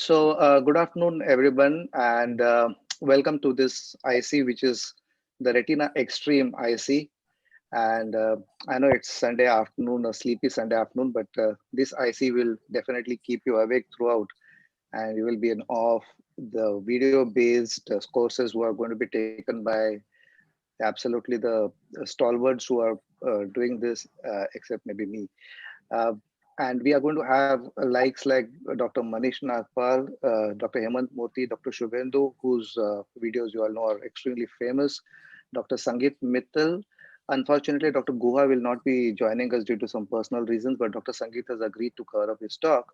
Good afternoon, everyone, and welcome to this IC, which is the Retina Extreme IC. And I know it's Sunday afternoon, a sleepy Sunday afternoon, but this IC will definitely keep you awake throughout, and you will be in awe of the video-based courses who are going to be taken by absolutely the stalwarts who are doing this, except maybe me. Uh, and we are going to have likes like Dr. Manish Nagpal, Dr. Hemant Moti, Dr. Shubhendu, whose videos you all know are extremely famous, Dr. Sangeet Mittal. Unfortunately, Dr. Guha will not be joining us due to some personal reasons, but Dr. Sangeet has agreed to cover up his talk.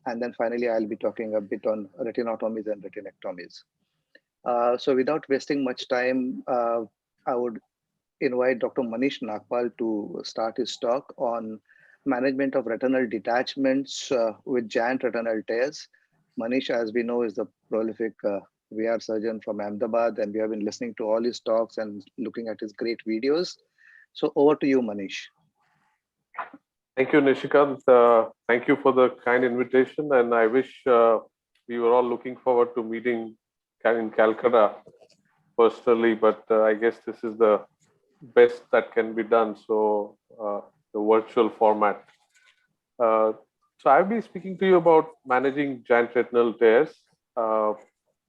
And then finally, I'll be talking a bit on retinotomies and retinectomies. So without wasting much time, I would invite Dr. Manish Nagpal to start his talk on management of retinal detachments with giant retinal tears. Manish, as we know, is the prolific VR surgeon from Ahmedabad, and we have been listening to all his talks and looking at his great videos. So over to you, Manish. Thank you, Nishikant. Thank you for the kind invitation, and I wish we were all looking forward to meeting in Calcutta personally, but I guess this is the best that can be done. So the virtual format. Uh, so I'll be speaking to you about managing giant retinal tears. Uh,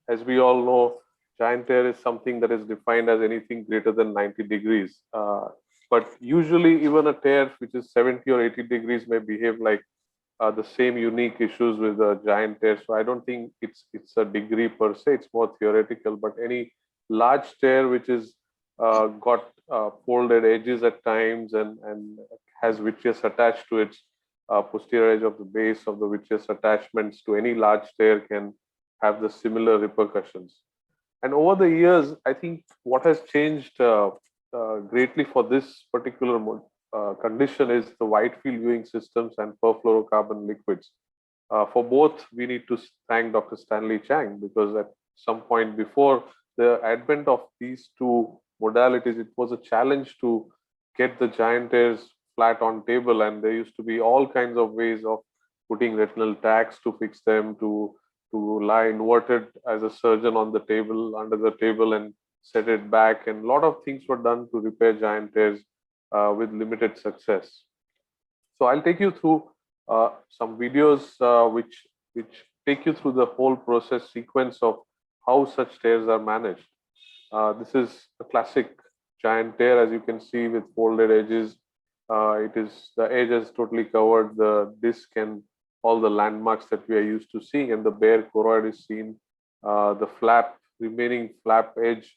as we all know, giant tear is something that is defined as anything greater than 90 degrees. But usually even a tear which is 70 or 80 degrees may behave like the same unique issues with a giant tear. So I don't think it's a degree per se, it's more theoretical, but any large tear which is got folded edges at times and has vitreous attached to its posterior edge of the base of the vitreous attachments to any large tear can have the similar repercussions. And over the years, I think what has changed greatly for this particular condition is the wide field viewing systems and perfluorocarbon liquids. For both, we need to thank Dr. Stanley Chang, because at some point before the advent of these two modalities, it was a challenge to get the giant tears flat on table, and there used to be all kinds of ways of putting retinal tacks to fix them, to lie inverted as a surgeon on the table, under the table, and set it back. And a lot of things were done to repair giant tears with limited success. So I'll take you through some videos which take you through the whole process sequence of how such tears are managed. This is a classic giant tear, as you can see, with folded edges. It is the edge has totally covered the disc and all the landmarks that we are used to seeing, and the bare choroid is seen. The remaining flap edge,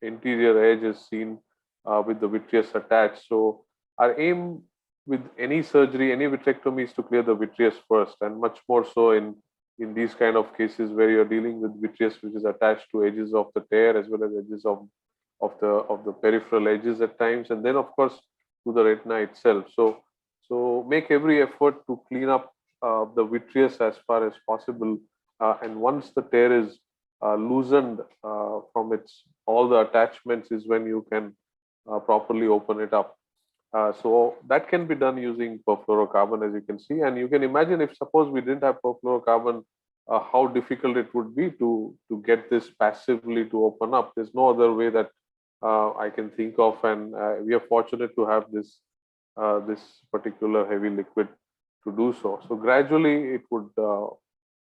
interior edge is seen with the vitreous attached. So our aim with any surgery, any vitrectomy, is to clear the vitreous first, and much more so in these kind of cases where you're dealing with vitreous which is attached to edges of the tear as well as edges of the peripheral edges at times, and then of course to the retina itself. So make every effort to clean up the vitreous as far as possible, and once the tear is loosened from its all the attachments is when you can properly open it up. So that can be done using perfluorocarbon, as you can see. And you can imagine, if suppose we didn't have perfluorocarbon, how difficult it would be to get this passively to open up. There's no other way that I can think of, and we are fortunate to have this particular heavy liquid to do so. So gradually it would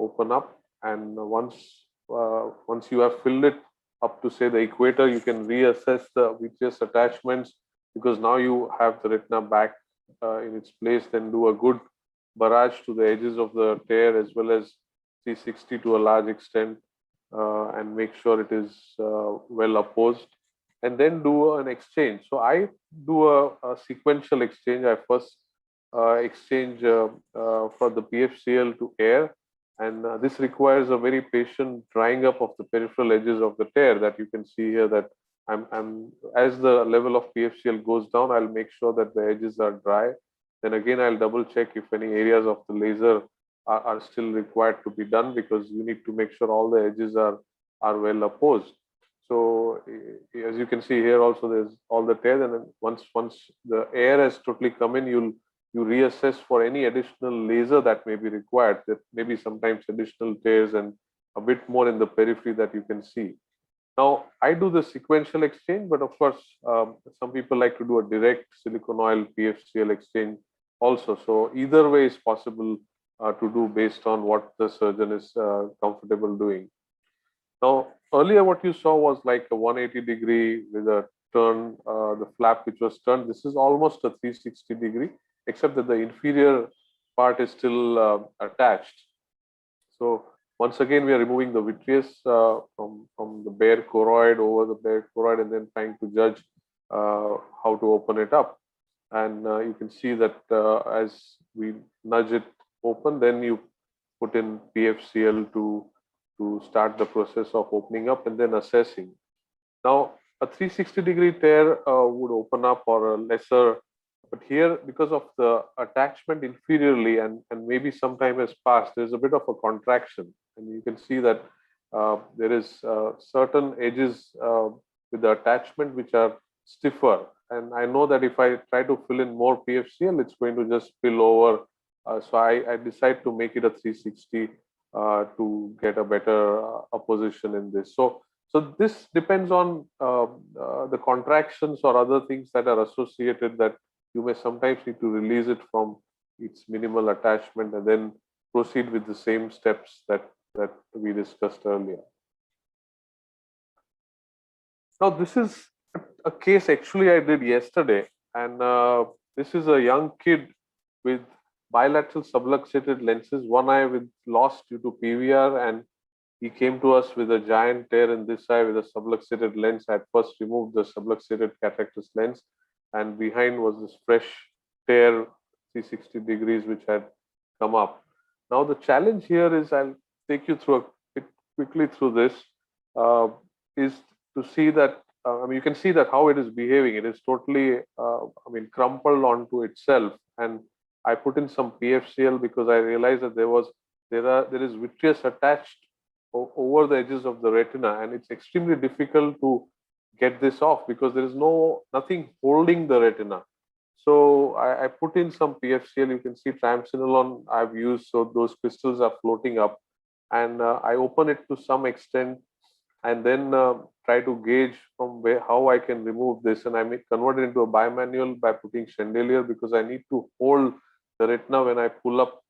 open up, and once you have filled it up to say the equator, you can reassess the vitreous attachments, because now you have the retina back in its place. Then do a good barrage to the edges of the tear as well as 360 to a large extent, and make sure it is well opposed, and then do an exchange. So I do a sequential exchange. I first exchange for the PFCL to air, and this requires a very patient drying up of the peripheral edges of the tear, that you can see here that I'm as the level of PFCL goes down, I'll make sure that the edges are dry. Then again, I'll double check if any areas of the laser are still required to be done, because you need to make sure all the edges are well opposed. So as you can see here also, there's all the tear, and then once the air has totally come in, you'll you reassess for any additional laser that may be required. There may be sometimes additional tears and a bit more in the periphery that you can see. Now, I do the sequential exchange, but of course, some people like to do a direct silicone oil PFCL exchange also. So either way is possible to do based on what the surgeon is comfortable doing. Now, earlier what you saw was like a 180-degree with a turn, the flap which was turned. This is almost a 360-degree, except that the inferior part is still attached. So once again, we are removing the vitreous from the bare choroid over the bare choroid and then trying to judge how to open it up. And you can see that as we nudge it open, then you put in PFCL to start the process of opening up and then assessing. Now, a 360-degree tear would open up or a lesser, but here, because of the attachment inferiorly and maybe some time has passed, there's a bit of a contraction. And you can see that there is certain edges with the attachment which are stiffer. And I know that if I try to fill in more PFCL, it's going to just spill over. So I decide to make it a 360 to get a better opposition in this. So this depends on the contractions or other things that are associated that you may sometimes need to release it from its minimal attachment and then proceed with the same steps that we discussed earlier. Now, this is a case actually I did yesterday, and this is a young kid with bilateral subluxated lenses, one eye with loss due to PVR, and he came to us with a giant tear in this eye with a subluxated lens. I first removed the subluxated cataractous lens, and behind was this fresh tear 360 degrees which had come up. Now the challenge here is, I'll take you through a bit quickly through this, is to see that you can see that how it is behaving. It is totally crumpled onto itself, and I put in some PFCL because I realized that there is vitreous attached over the edges of the retina, and it's extremely difficult to get this off because there is nothing holding the retina. So I put in some PFCL. You can see triamcinolone I've used, so those crystals are floating up, and I open it to some extent and then try to gauge from how I can remove this, and I may convert it into a bimanual by putting chandelier because I need to hold the retina when I pull up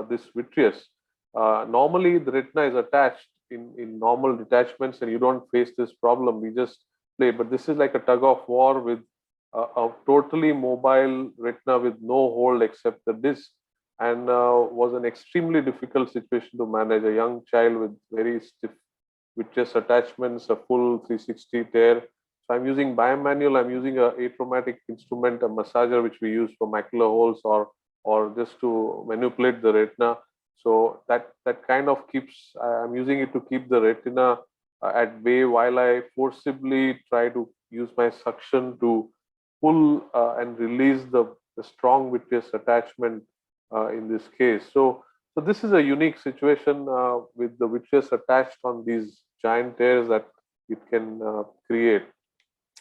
this vitreous. Normally the retina is attached in normal detachments and you don't face this problem. We just play, but this is like a tug of war with a totally mobile retina with no hold except the disc, and was an extremely difficult situation to manage. A young child with very stiff vitreous attachments, a full 360 tear. So I'm using bimanual. I'm using a atraumatic instrument, a massager, which we use for macular holes or just to manipulate the retina. So that kind of keeps, I'm using it to keep the retina at bay while I forcibly try to use my suction to pull and release the strong vitreous attachment in this case. So this is a unique situation with the vitreous attached on these giant tears that it can create.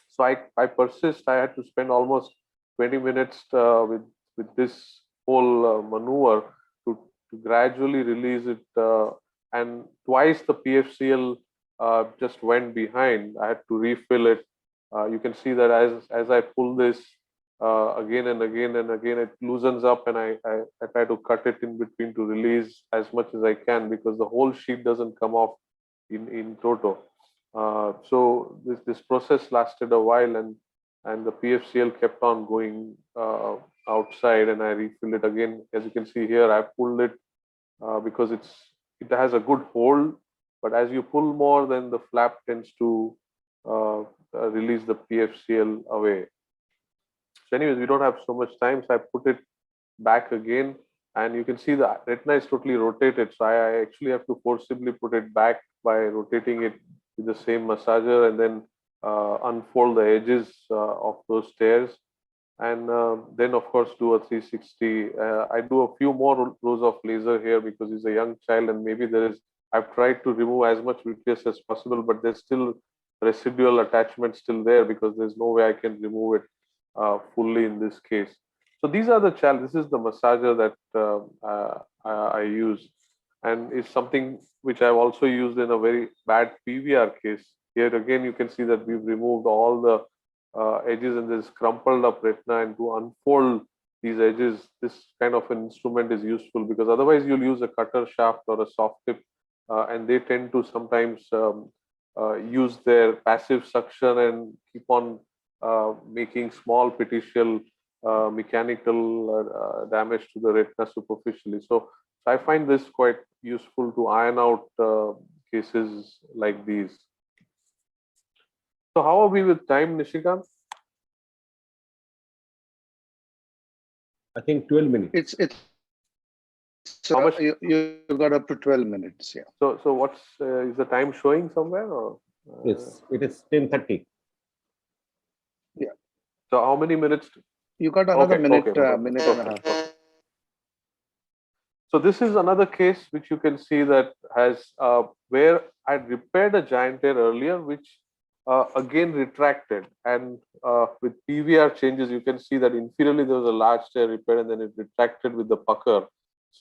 So I persist. I had to spend almost 20 minutes with this whole maneuver to gradually release it, and twice the PFCL just went behind. I had to refill it. You can see that as I pull this again and again and again, it loosens up, and I try to cut it in between to release as much as I can because the whole sheet doesn't come off in toto. So this process lasted a while, and the PFCL kept on going outside, and I refilled it again. As you can see here, I pulled it because it has a good hold, but as you pull more, then the flap tends to release the PFCL away. So anyways, we don't have so much time, so I put it back again, and you can see the retina is totally rotated. So I actually have to forcibly put it back by rotating it with the same massager, and then unfold the edges of those tears, and then of course do a 360. I do a few more rows of laser here because he's a young child, and maybe I've tried to remove as much vitreous as possible, but there's still residual attachment still there because there's no way I can remove it fully in this case. So these are the challenges. This is the massager that I use, and is something which I've also used in a very bad PVR case. Here again, you can see that we've removed all the edges and this crumpled up retina, and to unfold these edges, this kind of an instrument is useful, because otherwise you'll use a cutter shaft or a soft tip, and they tend to sometimes use their passive suction and keep on making small petechial mechanical damage to the retina superficially. So I find this quite useful to iron out cases like these. So how are we with time, Nishikant? I think 12 minutes. So How much? you got up to 12 minutes. Yeah. So what's is the time showing somewhere, or Yes, it is 10:30. Yeah. So how many minutes? You got another minute, okay, minute and a half. So this is another case which you can see that has where I repaired a giant tear earlier, which again retracted, and with PVR changes, you can see that inferiorly there was a large tear repaired, and then it retracted with the pucker.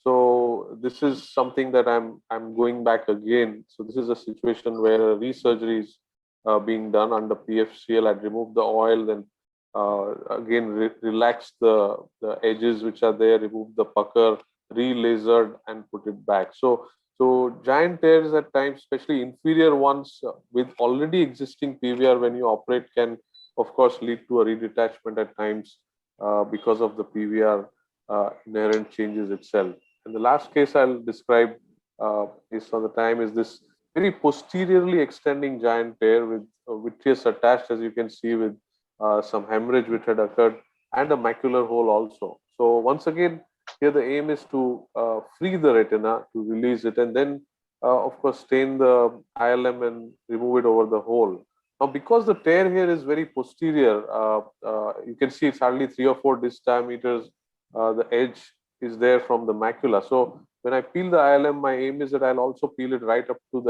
So this is something that I'm going back again. So this is a situation where a resurgery is being done under PFCL. I'd removed the oil, then again relaxed the edges which are there, removed the pucker, re-lasered and put it back. So giant tears at times, especially inferior ones with already existing PVR, when you operate, can of course lead to a redetachment at times because of the PVR inherent changes itself. And the last case I'll describe based on the time is this very posteriorly extending giant tear with vitreous attached, as you can see, with some hemorrhage which had occurred, and a macular hole also. So once again, here the aim is to free the retina, to release it, and then of course stain the ILM and remove it over the hole. Now, because the tear here is very posterior, you can see it's hardly 3 or 4 disc diameters. The edge is there from the macula. So when I peel the ILM, my aim is that I'll also peel it right up to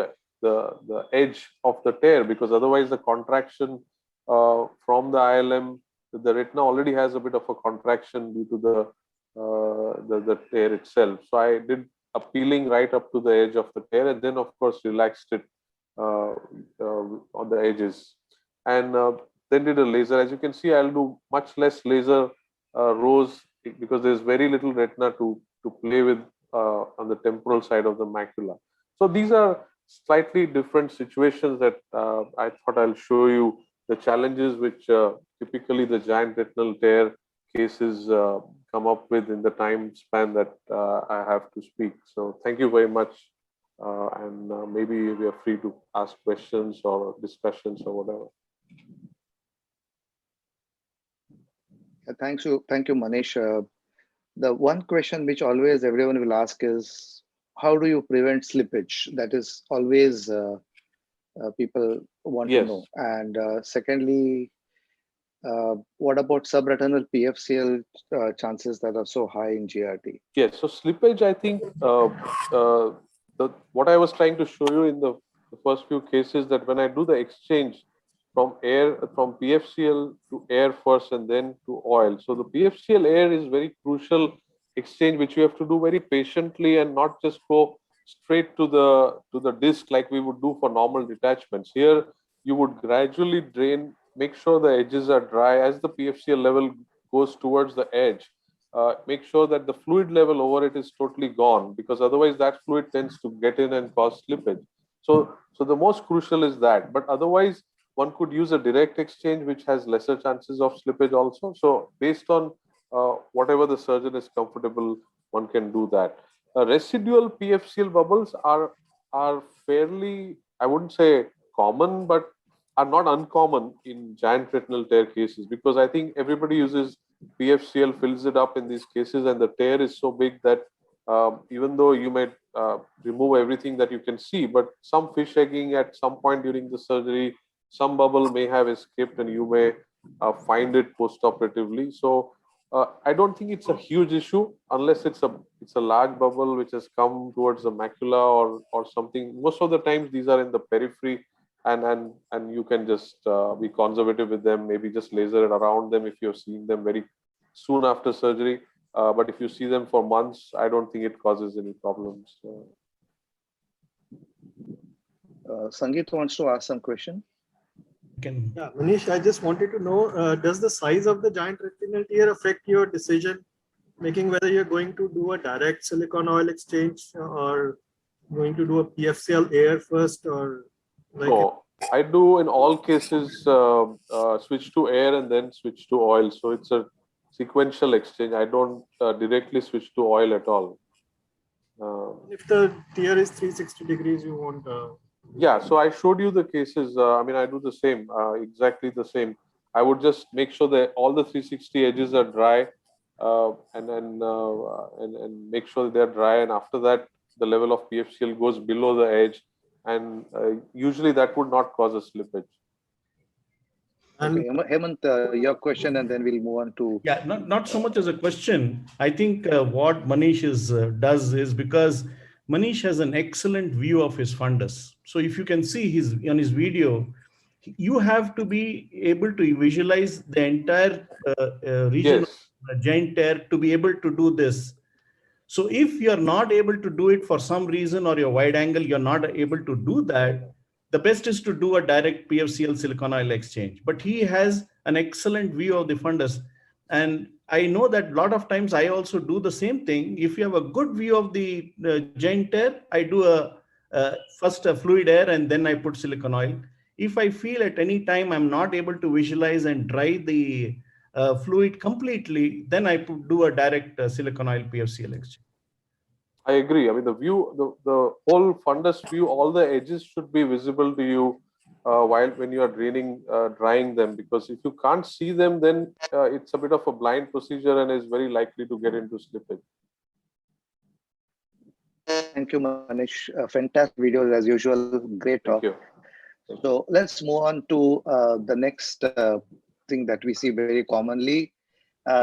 the edge of the tear, because otherwise the contraction from the ILM, the retina already has a bit of a contraction due to the tear itself. So I did a peeling right up to the edge of the tear, and then of course relaxed it on the edges, and then did a laser. As you can see, I'll do much less laser rows, because there's very little retina to play with on the temporal side of the macula. So these are slightly different situations that I thought I'll show you the challenges which typically the giant retinal tear cases come up with in the time span that I have to speak. So thank you very much, and maybe we are free to ask questions or discussions or whatever. Thank you, Manish. The one question which always everyone will ask is, how do you prevent slippage? That is always people want to know. And secondly, what about subretinal PFCL chances that are so high in GRT? Yes, so slippage, I think what I was trying to show you in the first few cases, that when I do the exchange from PFCL to air first and then to oil. So the PFCL air is very crucial exchange, which you have to do very patiently and not just go straight to the disc like we would do for normal detachments. Here you would gradually drain, make sure the edges are dry as the PFCL level goes towards the edge. Make sure that the fluid level over it is totally gone, because otherwise that fluid tends to get in and cause slippage. So the most crucial is that, but otherwise one could use a direct exchange which has lesser chances of slippage also. So based on whatever the surgeon is comfortable, one can do that. Residual PFCL bubbles are fairly, I wouldn't say common, but are not uncommon in giant retinal tear cases, because I think everybody uses PFCL, fills it up in these cases, and the tear is so big that even though you might remove everything that you can see, but some fish egging at some point during the surgery, some bubble may have escaped, and you may find it post-operatively. So I don't think it's a huge issue unless it's a large bubble which has come towards the macula or something. Most of the times these are in the periphery, and you can just be conservative with them, maybe just laser it around them if you're seeing them very soon after surgery. But if you see them for months, I don't think it causes any problems. Sangeet wants to ask some question. Yeah, Manish, I just wanted to know, does the size of the giant retinal tear affect your decision making whether you're going to do a direct silicon oil exchange or going to do a PFCL air first, or like No, I do in all cases switch to air and then switch to oil. So it's a sequential exchange. I don't directly switch to oil at all. if the tear is 360 degrees, you won't. Yeah, so I showed you the cases. I mean, I do the same, exactly the same. I would just make sure that all the 360 edges are dry, and then and make sure that they're dry. And after that, the level of PFCL goes below the edge, and usually that would not cause a slippage. And Okay, Hemant, your question, and then we'll move on to. Yeah, not so much as a question. I think what Manish does is because Manish has an excellent view of his fundus. So if you can see on his video, you have to be able to visualize the entire region Yes. of the giant tear to be able to do this. So if you're not able to do it for some reason, or your wide angle, you're not able to do that, the best is to do a direct PFCL silicon oil exchange. But he has an excellent view of the fundus. And I know that a lot of times I also do the same thing. If you have a good view of the giant tear, I do first a fluid air and then I put silicon oil. If I feel at any time I'm not able to visualize and dry the fluid completely, then I do a direct silicon oil PFCL exchange. I agree. I mean, the view, the whole fundus view, all the edges should be visible to you when you are drying them. Because if you can't see them, then it's a bit of a blind procedure and is very likely to get into slippage. Thank you, Manish. Fantastic videos as usual. Great talk. Thank you. So let's move on to the next thing that we see very commonly,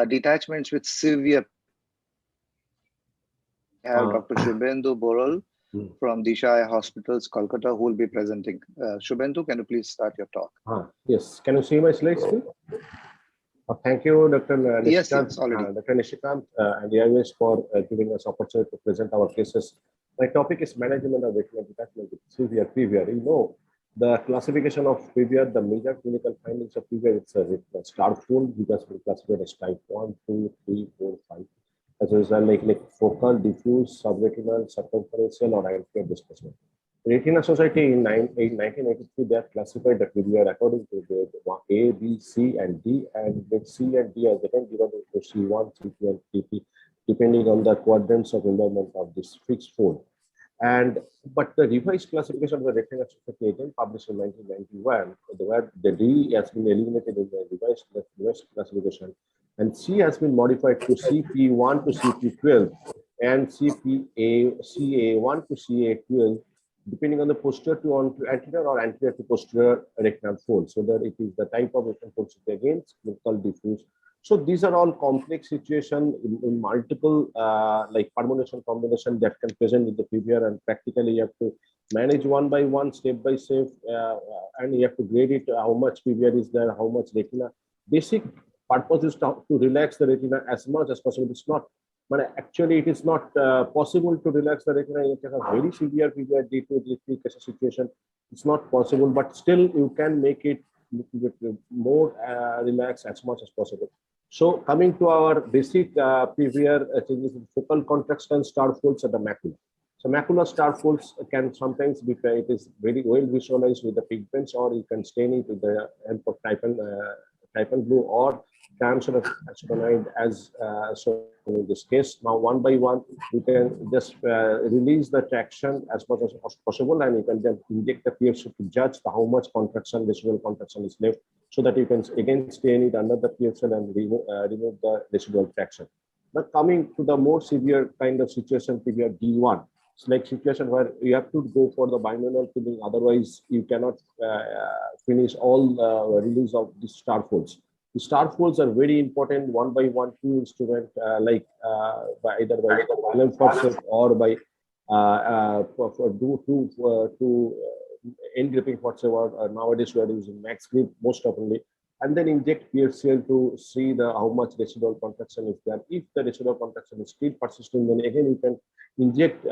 detachments with severe. We have Dr. Shubhendu Borol from Disha Eye Hospitals, Kolkata, who will be presenting. Shubhendu, can you please start your talk? Yes, can you see my slides? Thank you, Dr. Nishikant, Yes, already. Dr. Nishikant and the IOS for giving us opportunity to present our cases. My topic is management of retinal detachment with severe PVR. You know, the classification of PVR, the major clinical findings of PVR, it's a star fold because we classify as type 1, 2, 3, 4, 5. As a result, like focal, diffuse, subretinal, circumferential, or anterior displacement. Retina Society in 1983, they have classified the PVR according to the A, B, C, and D, and with C and D are then given to C1, C2, and CP, depending on the quadrants of involvement of this fixed fold. But the revised classification of the Retina Society again published in 1991, where the D has been eliminated in the revised classification, and C has been modified to CP1 to CP12 and CA1 to CA12, depending on the posterior to anterior or anterior to posterior retinal fold. So that it is the type of retinal fold again, focal, diffuse. So these are all complex situations in multiple like permutation combination that can present with the PVR, and practically you have to manage one by one, step by step, and you have to grade it, how much PVR is there, how much retina. Basic purpose is to relax the retina as much as possible. It's not, but actually it is not possible to relax the retina in case of very severe PVR due to the case situation. It's not possible, but still you can make it more relaxed as much as possible. So coming to our basic PVR changes in focal contraction, star folds at the macula. So macular star folds can sometimes be, it is very well visualized with the pigments, or you can stain it with the help of Typen blue or transfer acetonide as so in this case. Now one by one you can just release the traction as much as possible, and you can then inject the PFC to judge how much contraction, residual contraction is left, so that you can again stain it under the PFC and remove the residual traction. But coming to the more severe kind of situation, PVR D1, it's like situation where you have to go for the bimanual filling, otherwise you cannot finish all the release of the star folds. The star folds are very important, one by one, two instrument, like by either by Allen forceps or by end gripping forceps, or nowadays we are using max grip most commonly. and then inject PFCL to see how much residual contraction is there. If the residual contraction is still persisting, then again you can inject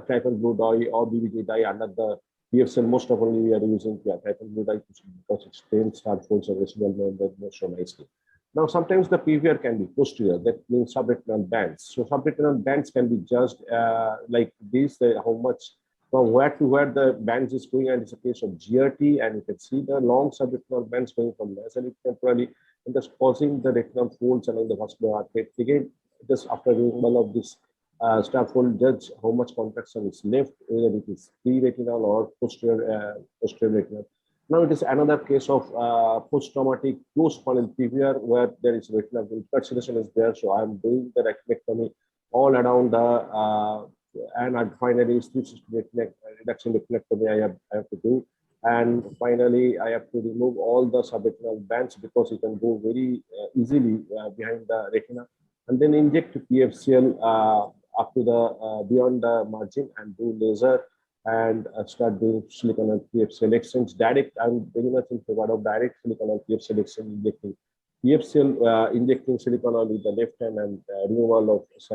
triple blue dye or BBG dye under the PFCL. Most often we are using triple blue dye because it stains star folds of residual membrane so nicely. Now, sometimes the PVR can be posterior, that means subretinal bands. So subretinal bands can be judged like this, how much from where to where the bands is going, and it's a case of GRT, and you can see the long subretinal bands going from nasally temporally, and thus causing the retinal folds along the vascular artery. Again, just after removal of this star fold, judge how much contraction is left, whether it is pre-retinal or posterior retinal. Now it is another case of post-traumatic closed funnel PVR where there is retinal incarceration is there. So I'm doing the retinectomy all around the and finally reduction retinectomy I have to do. And finally, I have to remove all the subretinal bands because it can go very easily behind the retina, and then inject PFCL up to the beyond the margin and do laser and start doing siliconal PFCL exchange. Direct, I'm very much in favor of direct siliconal PFCL exchange, injecting PFCL, injecting siliconal with the left hand and removal of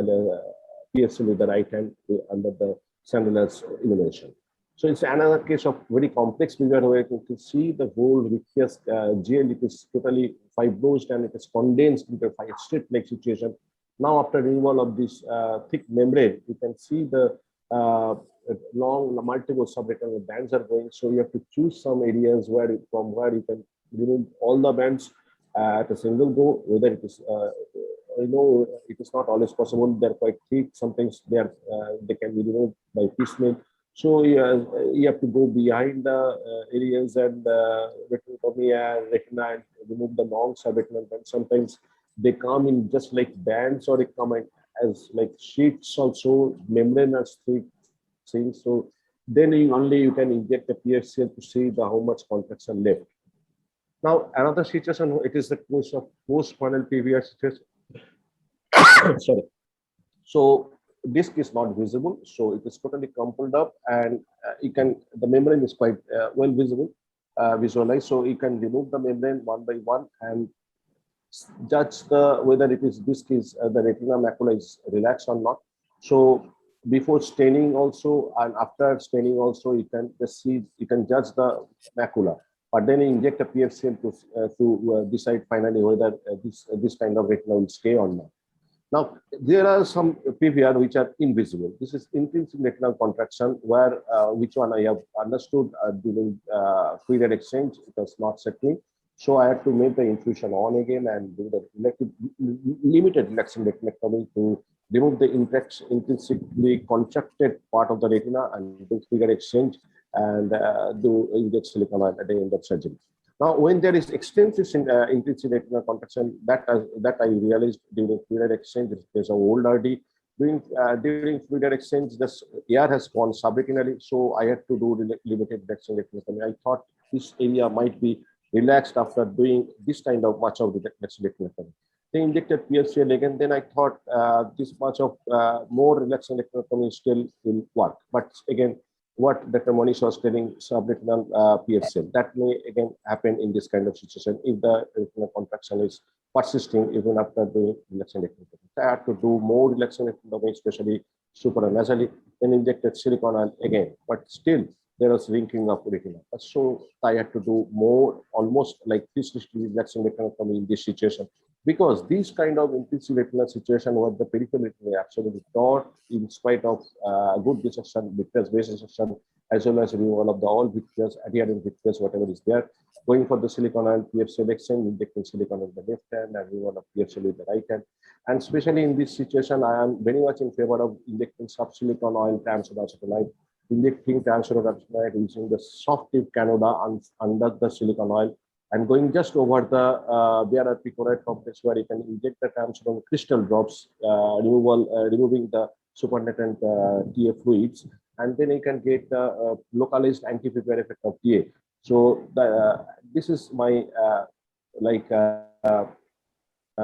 PFCL with the right hand under the Sandler's illumination. So it's another case of very complex PVR where you can see the whole vitreous GL, it is totally fibrosed and it is condensed into a strip-like situation. Now, after removal of this thick membrane, you can see the long multiple subretinal bands are going. So you have to choose some areas from where you can remove all the bands at a single go. Whether it is, I know it is not always possible. They're quite thick. Sometimes they can be removed by piecemeal. So you have to go behind the areas and retina and remove the long subretinal bands. Sometimes they come in just like bands, or they come in as like sheets also, membranous thick things. So then you can inject the PFCL to see how much contraction left. Now another situation, it is the case of post-funnel PVR situation. Sorry. So disc is not visible, so it is totally crumpled up, and the membrane is quite well visible, visualized. So you can remove the membrane one by one and judge whether it is disc is the retina macula is relaxed or not. So before staining also and after staining also, you can just see, you can judge the macula, but then you inject a PFCL to decide finally whether this kind of retina will stay or not. Now, there are some PVR which are invisible. This is intrinsic retinal contraction, where which one I have understood during Fourier exchange, it was not settling. So I had to make the infusion on again and do the limited relaxing retinectomy to remove the intrinsically contracted part of the retina and do Fourier exchange and do inject silicone oil at the end of surgery. Now, when there is extensive intrinsic retinal contraction, that I realized during Fourier exchange, there's a old RD. During Fourier exchange, this air has gone subretinally, so I had to do limited relaxing retinectomy. I thought this area might be relaxed after doing this kind of much of relaxing retinectomy. They injected PFCL again. Then I thought this much of more relaxing retinectomy still will work. But again, what Dr. Manish was telling, subretinal PFCL, that may again happen in this kind of situation if the retinal contraction is persisting even after doing relaxing retinectomy. I had to do more relaxing retinectomy, especially supranasally, then injected silicone oil again, but still there was wrinkling of retina. So I had to do more, almost like 360 relaxing retinectomy in this situation, because this kind of intensive retinal situation where the peripheral retina absolutely taught in spite of good dissection, vitreous-based dissection, as well as removal of the all vitreous, adherent vitreous, whatever is there, going for the silicone oil PFCL exchange, injecting silicone on the left hand and removal of PFCL with the right hand. And especially in this situation, I am very much in favor of injecting subsilicone oil triamcinolone, injecting triamcinolone using the soft tip canola under the silicone oil, and going just over the BRRP choroid complex where you can inject the triamcinolone crystal drops, removing the supernatant TA fluids, and then you can get localized anti-PVR effect of TA. So this is my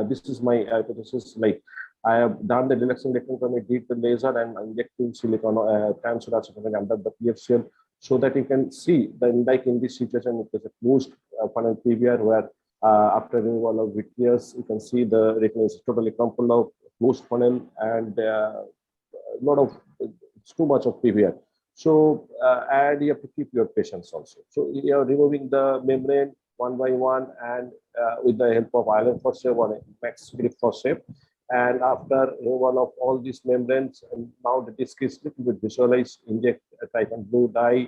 this is my hypothesis. Like, I have done the relaxing retinectomy, did the laser, and injecting silicone triamcinolone under the PFCL, so that you can see that, like in this situation, it is a closed funnel PVR where After removal of vitreous, you can see the retina is totally crumpled out, closed funnel, and a lot of, it's too much of PVR. So, and you have to keep your patience also. So you are removing the membrane one by one, and with the help of island for shape or max grip for shape. And after removal of all these membranes, and now the disc is little bit visualized, inject a Titan blue dye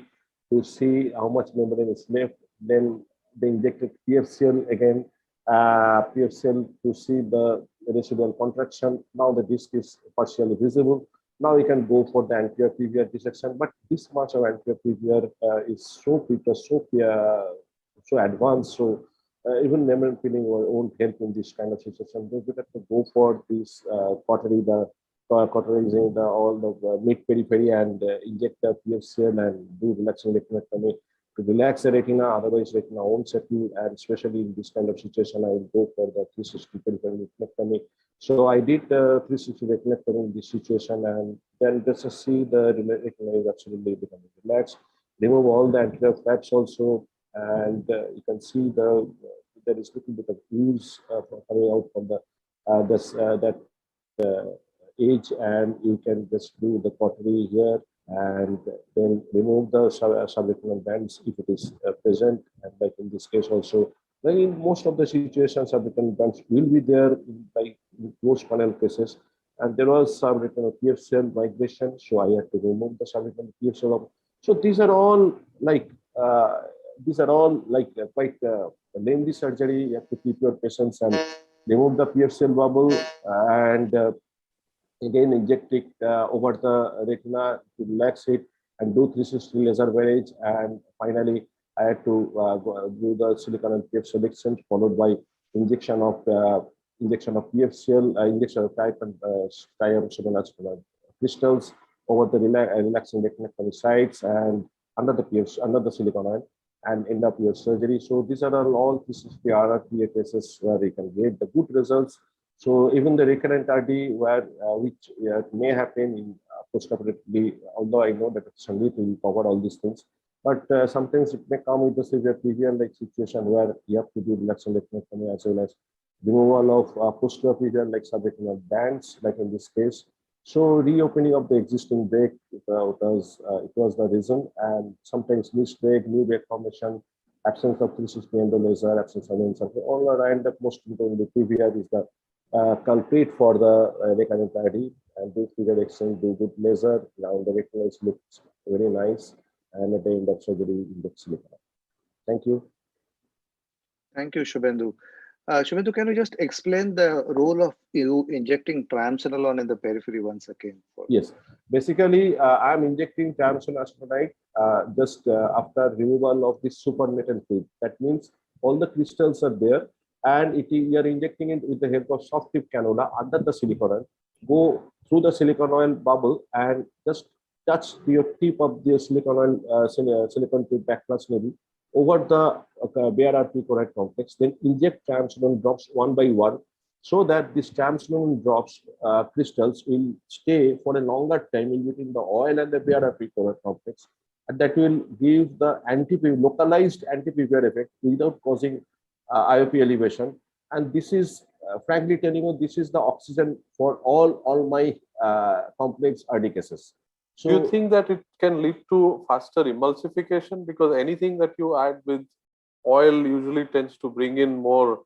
to see how much membrane is left. Then they injected PFCL again, PFCL to see the residual contraction. Now the disc is partially visible. Now we can go for the anterior PVR dissection, but this much of anterior PVR is so quicker, so advanced. So even membrane filling won't help in this kind of situation. They have to go for this cauterizing all the mid periphery and inject the PFCL and do relaxing retinectomy to relax the retina. Otherwise, retina won't settle. And especially in this kind of situation, I will go for the 360 peripheral retinectomy. So I did the 360 retinectomy in this situation, and then just to see the retina is absolutely becoming relaxed. Remove all the anterior flaps also, and you can see there is little bit of ooze coming out from that edge, and you can just do the cautery here and then remove the subretinal bands if it is present. And like in this case also, then in most of the situations, subretinal bands will be there in closed funnel cases. And there was subretinal PFCL migration, so I had to remove the subretinal PFCL. So these are all like quite lengthy surgery. You have to keep your patience and remove the PFCL bubble and again inject it over the retina to relax it and do 360 laser barrage. And finally, I had to do the silicon and PFCL exchange, followed by injection of PFCL, injection of triamcinolone crystals over the relaxing retinectomy sites and under the silicon oil, and end up your surgery. So these are all 360 RRPA cases where you can get the good results. So even the recurrent RD, which may happen in postoperatively, although I know that Sangeet will cover all these things, but sometimes it may come with the severe PVR like situation where you have to do relaxing retinectomy as well as removal of posterior PVR like subretinal bands, like in this case. So reopening of the existing break, it was the reason, and sometimes missed break, new break formation, absence of 360 endolaser, absence of something all around. The most importantly, PVR is the culprit for the recurrent RD, and do figure exchange, do good laser. Now the retina looks very nice, and at the end of surgery, inject silicone. Thank you. Thank you, Shubhendu. Shubhendu, can you just explain the role of you injecting triamcinolone in the periphery once again? Yes, basically, I'm injecting triamcinolone just after removal of the supernatant fluid. That means all the crystals are there, and you are injecting it with the help of soft tip cannula under the silicone oil. Go through the silicone oil bubble and just touch your tip of the silicone oil, silicone tip backflash level over the bare RP chloride complex. Then inject triamcinolone drops one by one, so that these triamcinolone drops crystals will stay for a longer time in between the oil and the bare RP chloride complex, and that will give the localized anti-PVR effect without causing IOP elevation. And this is, frankly telling you, this is the oxygen for all my complex RD cases. So, do you think that it can lead to faster emulsification? Because anything that you add with oil usually tends to bring in more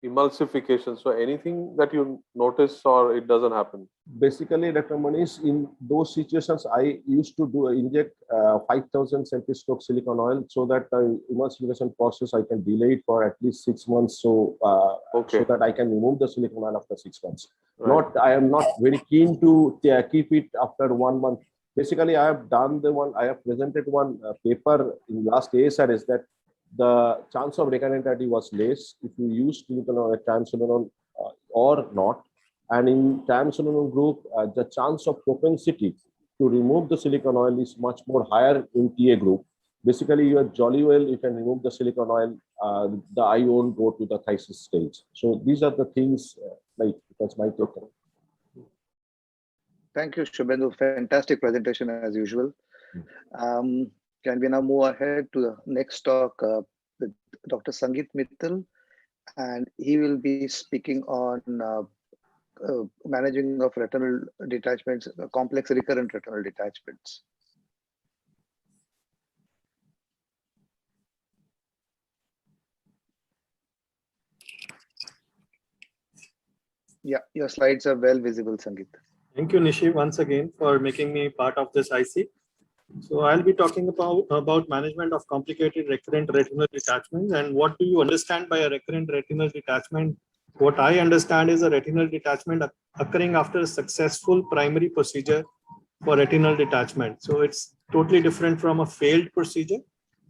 emulsification. So anything that you notice, or it doesn't happen? Basically, Dr. Manish, in those situations, I used to inject 5,000 centi-stroke silicone oil, so that the emulsification process I can delay it for at least 6 months, so so that I can remove the silicone oil after 6 months. Right. I am not very keen to keep it after 1 month. Basically, I have done I have presented one paper in last ASRS that the chance of recurrent RD was less if you use triamcinolone or not. And in triamcinolone group, the chance of propensity to remove the silicone oil is much more higher in TA group. Basically, you are jolly well, you can remove the silicone oil, the eye won't go to the phthisis stage. So these are the things, that's my take. Thank you, Shubhendu. Fantastic presentation as usual. Can we now move ahead to the next talk with Dr. Sangeet Mittal, and he will be speaking on managing of retinal detachments, complex recurrent retinal detachments. Yeah, your slides are well visible, Sangeet. Thank you, Nishi, once again for making me part of this IC. So I'll be talking about management of complicated recurrent retinal detachments. And what do you understand by a recurrent retinal detachment? What I understand is a retinal detachment occurring after a successful primary procedure for retinal detachment. So it's totally different from a failed procedure.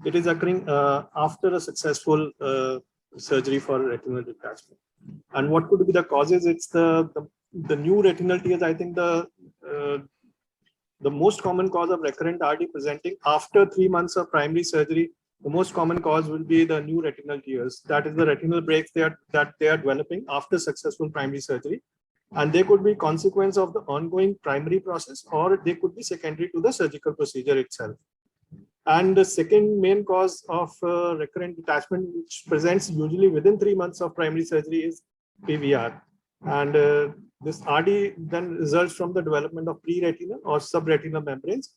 It is occurring after a successful surgery for retinal detachment. And what could be the causes? It's the new retinal tears. I think the most common cause of recurrent RD presenting after 3 months of primary surgery, the most common cause will be the new retinal tears. That is the retinal breaks that they are developing after successful primary surgery. And they could be consequence of the ongoing primary process, or they could be secondary to the surgical procedure itself. And the second main cause of recurrent detachment, which presents usually within 3 months of primary surgery, is PVR. And this RD then results from the development of pre-retinal or subretinal membranes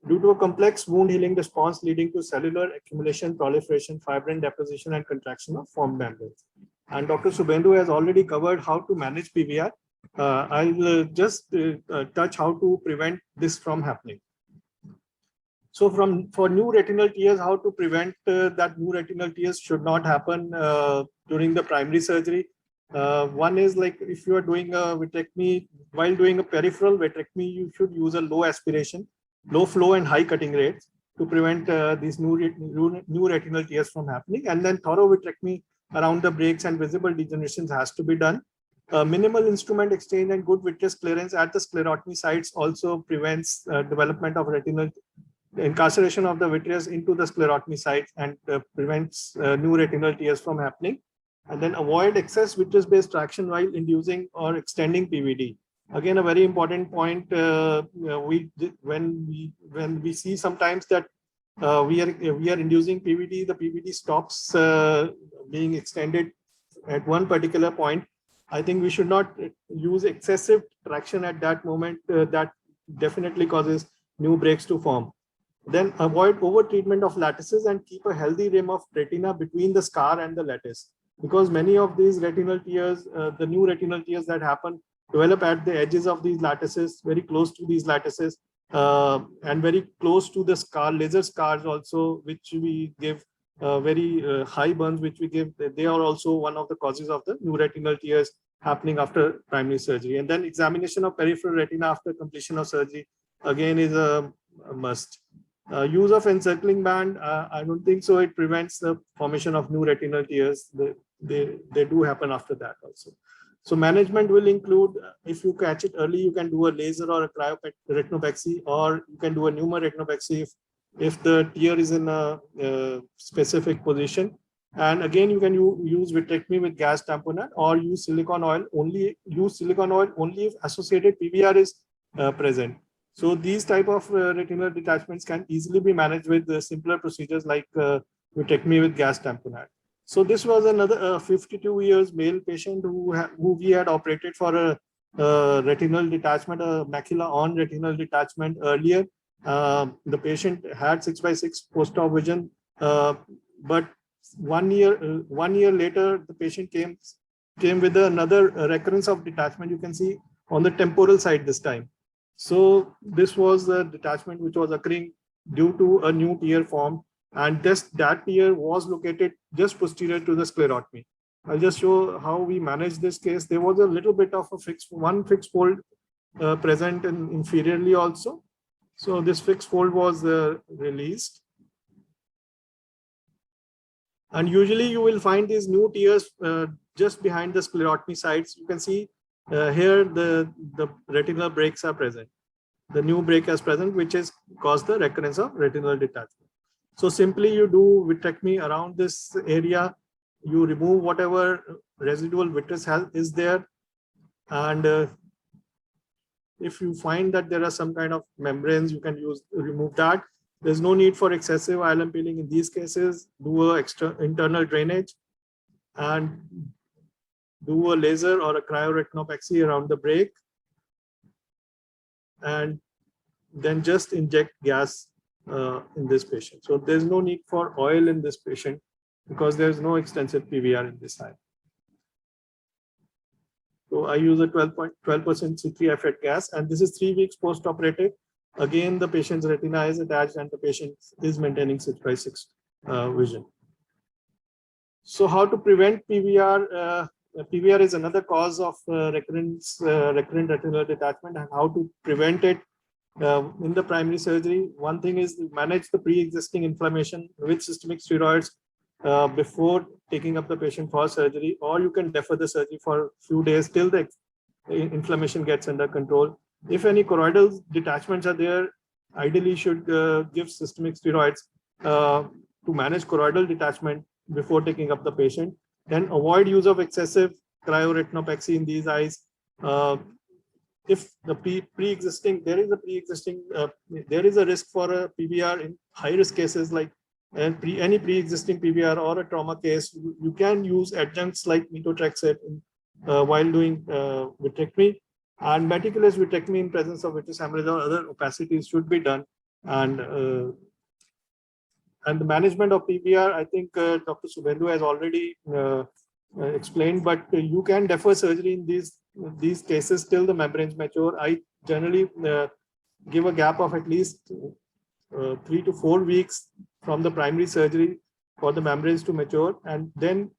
due to a complex wound healing response leading to cellular accumulation, proliferation, fibrin deposition, and contraction of formed membranes. And Dr. Subhendu has already covered how to manage PVR. I'll just touch how to prevent this from happening. So for new retinal tears, how to prevent that new retinal tears should not happen during the primary surgery. One is like if you are doing a vitrectomy, while doing a peripheral vitrectomy, you should use a low aspiration, low flow and high cutting rates to prevent these new retinal tears from happening. And then thorough vitrectomy around the breaks and visible degenerations has to be done. Minimal instrument exchange and good vitreous clearance at the sclerotomy sites also prevents development of retinal incarceration of the vitreous into the sclerotomy sites and prevents new retinal tears from happening. And then avoid excess vitreous-based traction while inducing or extending PVD. Again, a very important point. When we see sometimes that we are inducing PVD, the PVD stops being extended at one particular point. I think we should not use excessive traction at that moment. That definitely causes new breaks to form. Then avoid over treatment of lattices and keep a healthy rim of retina between the scar and the lattice, because many of these retinal tears, the new retinal tears that happen, develop at the edges of these lattices, very close to these lattices, and very close to the scar, laser scars also, which we give very high burns, which we give. They are also one of the causes of the new retinal tears happening after primary surgery. And then examination of peripheral retina after completion of surgery, again, is a must. Use of encircling band, I don't think so. It prevents the formation of new retinal tears. They do happen after that also. So management will include, if you catch it early, you can do a laser or a cryoretinopexy, or you can do a pneumoretinopexy if the tear is in a specific position. And again, you can use vitrectomy with gas tamponade, or use silicone oil only. Use silicone oil only if associated PVR is present. So these type of retinal detachments can easily be managed with simpler procedures like vitrectomy with gas tamponade. So this was another 52 years male patient who we had operated for a retinal detachment, a macula on retinal detachment earlier. The patient had 6/6 post-op vision, but 1 year later, the patient came with another recurrence of detachment. You can see on the temporal side this time. So this was the detachment which was occurring due to a new tear form, and that tear was located just posterior to the sclerotomy. I'll just show how we managed this case. There was a little bit of one fixed fold present inferiorly also. So this fixed fold was released. And usually you will find these new tears just behind the sclerotomy sites. You can see here the retinal breaks are present. The new break is present, which has caused the recurrence of retinal detachment. So simply you do vitrectomy around this area. You remove whatever residual vitreous is there. And if you find that there are some kind of membranes, you can remove that. There's no need for excessive ILM peeling in these cases. Do a internal drainage and do a laser or a cryoretinopexy around the break, and then just inject gas in this patient. So there's no need for oil in this patient because there's no extensive PVR in this eye. So I use a 12% C3F8 gas, and this is 3 weeks post-operative. Again, the patient's retina is attached and the patient is maintaining 6/6 vision. So how to prevent PVR? PVR is another cause of recurrent retinal detachment, and how to prevent it in the primary surgery. One thing is to manage the pre-existing inflammation with systemic steroids before taking up the patient for surgery, or you can defer the surgery for a few days till the inflammation gets under control. If any choroidal detachments are there, ideally you should give systemic steroids to manage choroidal detachment before taking up the patient. Then avoid use of excessive cryoretinopexy in these eyes. If the there is a risk for a PVR in high risk cases like any pre-existing PVR or a trauma case. You can use adjuncts like methotrexate while doing vitrectomy, and meticulous vitrectomy in presence of vitreous hemorrhage or other opacities should be done. And the management of PVR, I think Dr. Subhendu has already explained, but you can defer surgery in these cases till the membranes mature. I generally give a gap of at least 3 to 4 weeks from the primary surgery for the membranes to mature, and then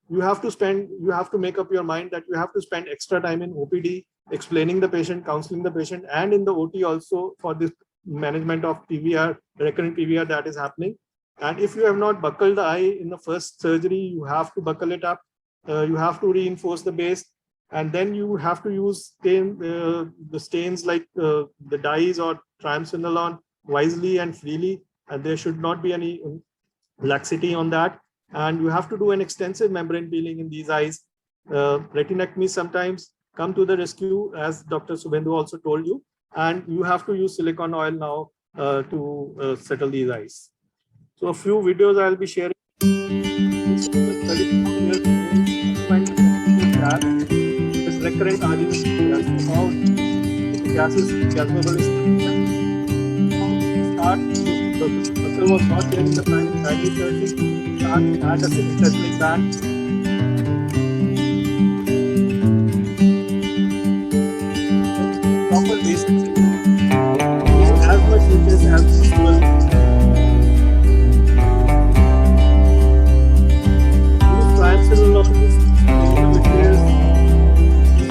you have to make up your mind that you have to spend extra time in OPD explaining the patient, counseling the patient, and in the OT also for this management of PVR, recurrent PVR that is happening. And if you have not buckled the eye in the first surgery, you have to buckle it up. You have to reinforce the base, and then you have to use the stains like the dyes or triamcinolone wisely and freely, and there should not be any laxity on that. And you have to do an extensive membrane peeling in these eyes. Retinectomy sometimes come to the rescue, as Dr. Subhendu also told you, and you have to use silicone oil now to settle these eyes. So a few videos I'll be sharing. This recurrent arginine gas. How gas is gasable is start. The muscle was not there in the primary surgery. Add a semi-settling band. Proper basics. As much vitreous as possible. Use triamcinolone in the vitreous.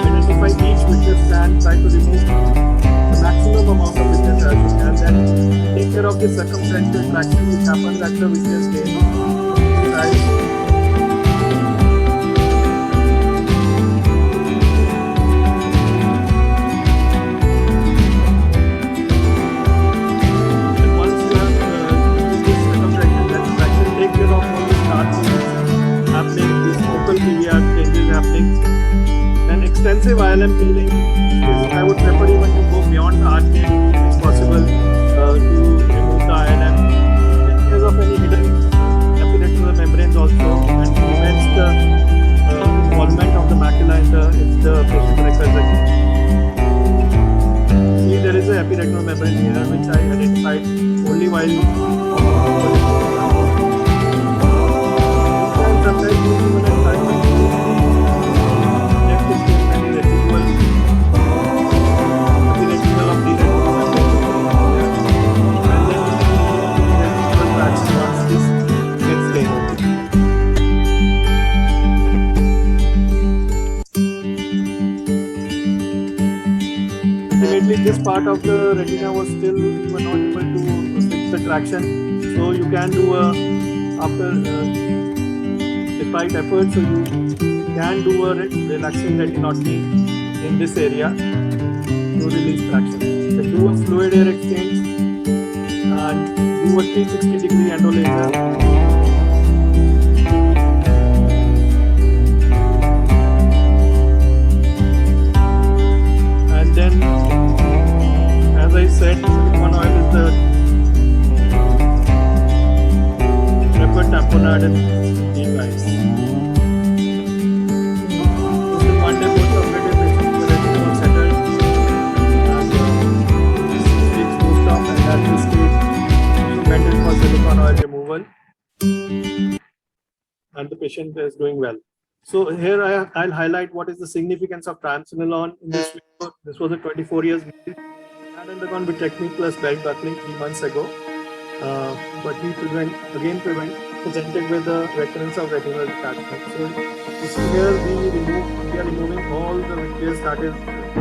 Identify each vitreous stand. Try to remove the maximum amount of vitreous as you can. Then take care of the circumferential traction which happens at the vitreous stage. Extensive ILM peeling, I would prefer even to go beyond the arcade if possible to remove the ILM. In case of any hidden epiretinal membranes also, and prevents the involvement of the macula if the patient recurs again. See, there is an epiretinal membrane here which I identified only while sometimes even at time this part of the retina was still, you were not able to fix the traction. So you can do after despite effort, so you can do a relaxing retinotomy in this area to release traction. So do a fluid air exchange and do a 360-degree endolaser. Then, as I said, silicone oil is the Bernard and these guys. This is one day post-operative patient with retinal was settled. And 6 weeks post-op, and at this stage, recommended for silicone oil removal. And the patient is doing well. So here I'll highlight what is the significance of triamcinolone in this video. This was a 24 years male, had undergone vitrectomy plus belt buckling 3 months ago. But he presented with the recurrence of retinal detachment. So you see here we are removing all the vitreous that is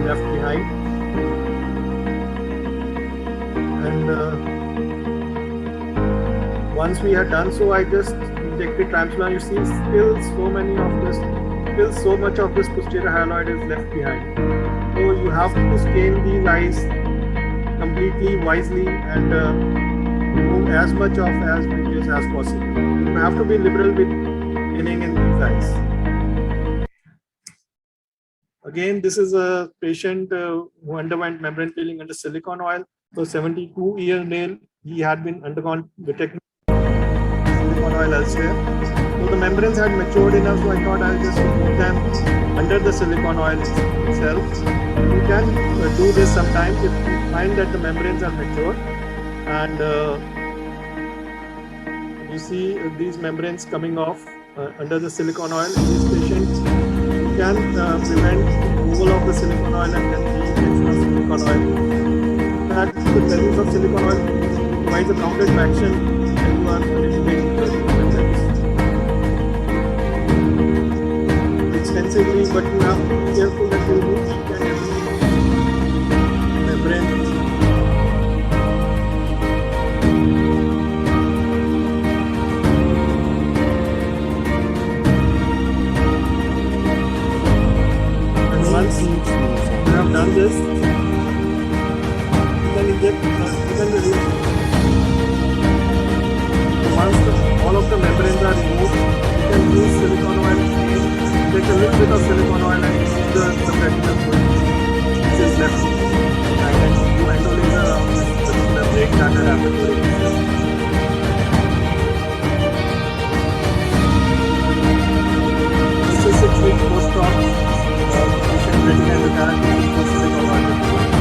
left behind. And once we had done so, I just injected triamcinolone. You see still so much of this posterior hyaloid is left behind. So you have to stain these eyes completely wisely and remove as much of as vitreous as possible. You have to be liberal with staining in these eyes. Again, this is a patient who underwent membrane peeling under silicone oil. So 72-year male, he had been undergone vitrectomy silicone oil elsewhere. So the membranes had matured enough, so I thought I'll just remove them under the silicone oil itself. You can do this sometimes if you find that the membranes are mature. And you see these membranes coming off under the silicone oil. In this patient, you can prevent removal of the silicone oil and then reinjection of silicone oil. That the presence of silicone oil provides a counter action when you are removing the membranes extensively, but you have to be careful that you remove each and every membrane. Once you have done this, you can inject once all of the membranes are removed, you can use silicone oil again, take a little bit of silicone oil and use the retinal fluid which is left behind, and do endolaser around the break that had happened during the This is 6 weeks post-op.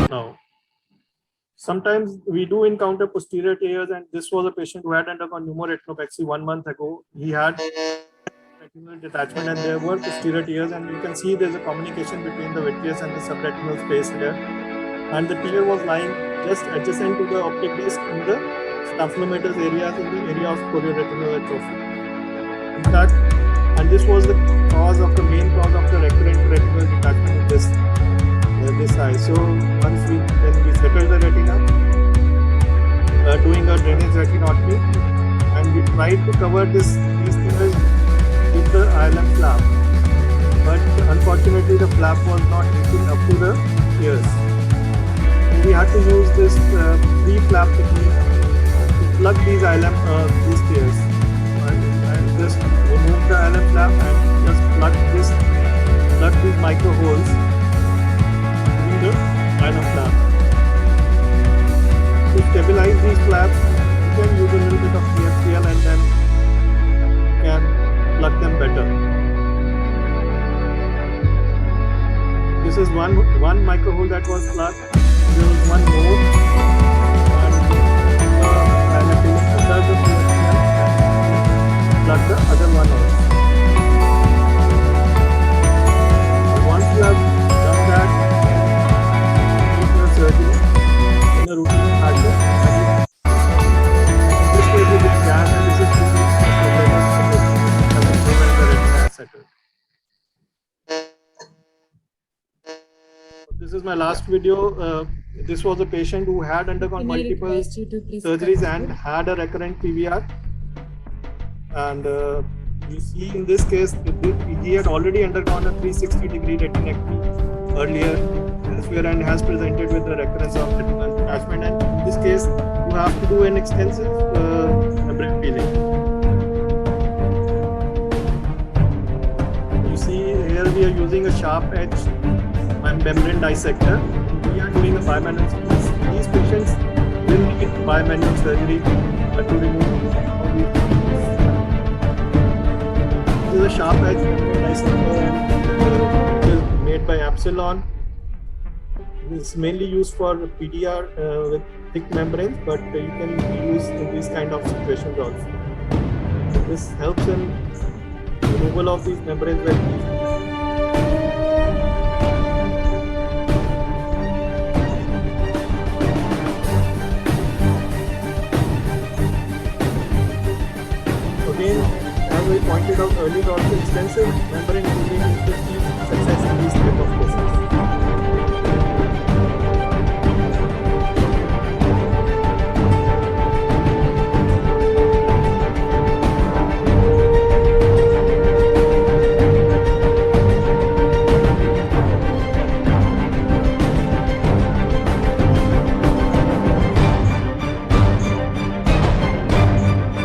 Now, sometimes we do encounter posterior tears, and this was a patient who had undergone pneumoretinopexy 1 month ago. He had retinal detachment and there were posterior tears, and you can see there's a communication between the vitreous and the subretinal space here. And the tear was lying just adjacent to the optic disc in the staphylomatous areas in the area of chorioretinal atrophy. In fact, and this was the main cause of the recurrent retinal detachment in this eye. So once we settled the retina, doing a drainage retinotomy, and we tried to cover these tears with the ILM flap, but unfortunately the flap was not reaching up to the tears. And we had to use this pre-flap technique to plug these tears. And just remove the ILM flap and just plug these micro holes in the ILM flap. To stabilize these flaps, you can use a little bit of PFCL and then you can plug them better. This is one micro hole that was plugged. There was one more, and I have to insert the PFCL and plug the other one also. Once you have done that, you do your surgery in a routine fashion. This will be the gas, and this is the retina settled. This is my last video. This was a patient who had undergone multiple surgeries and had a recurrent PVR. And you see in this case, he had already undergone a 360-degree retinectomy earlier elsewhere and has presented with the recurrence of retinal detachment. And in this case, you have to do an extensive membrane peeling. You see here we are using a sharp edge membrane dissector. We are doing a bimanual surgery. These patients will need bimanual surgery to remove all these. is a sharp edge it is made by Epsilon. It's mainly used for PDR with thick membranes, but you can use in these kind of situations also. This helps in removal of these membranes very easily. Again, as I pointed out earlier, also extensive membrane cooling is the key to success in these type of cases.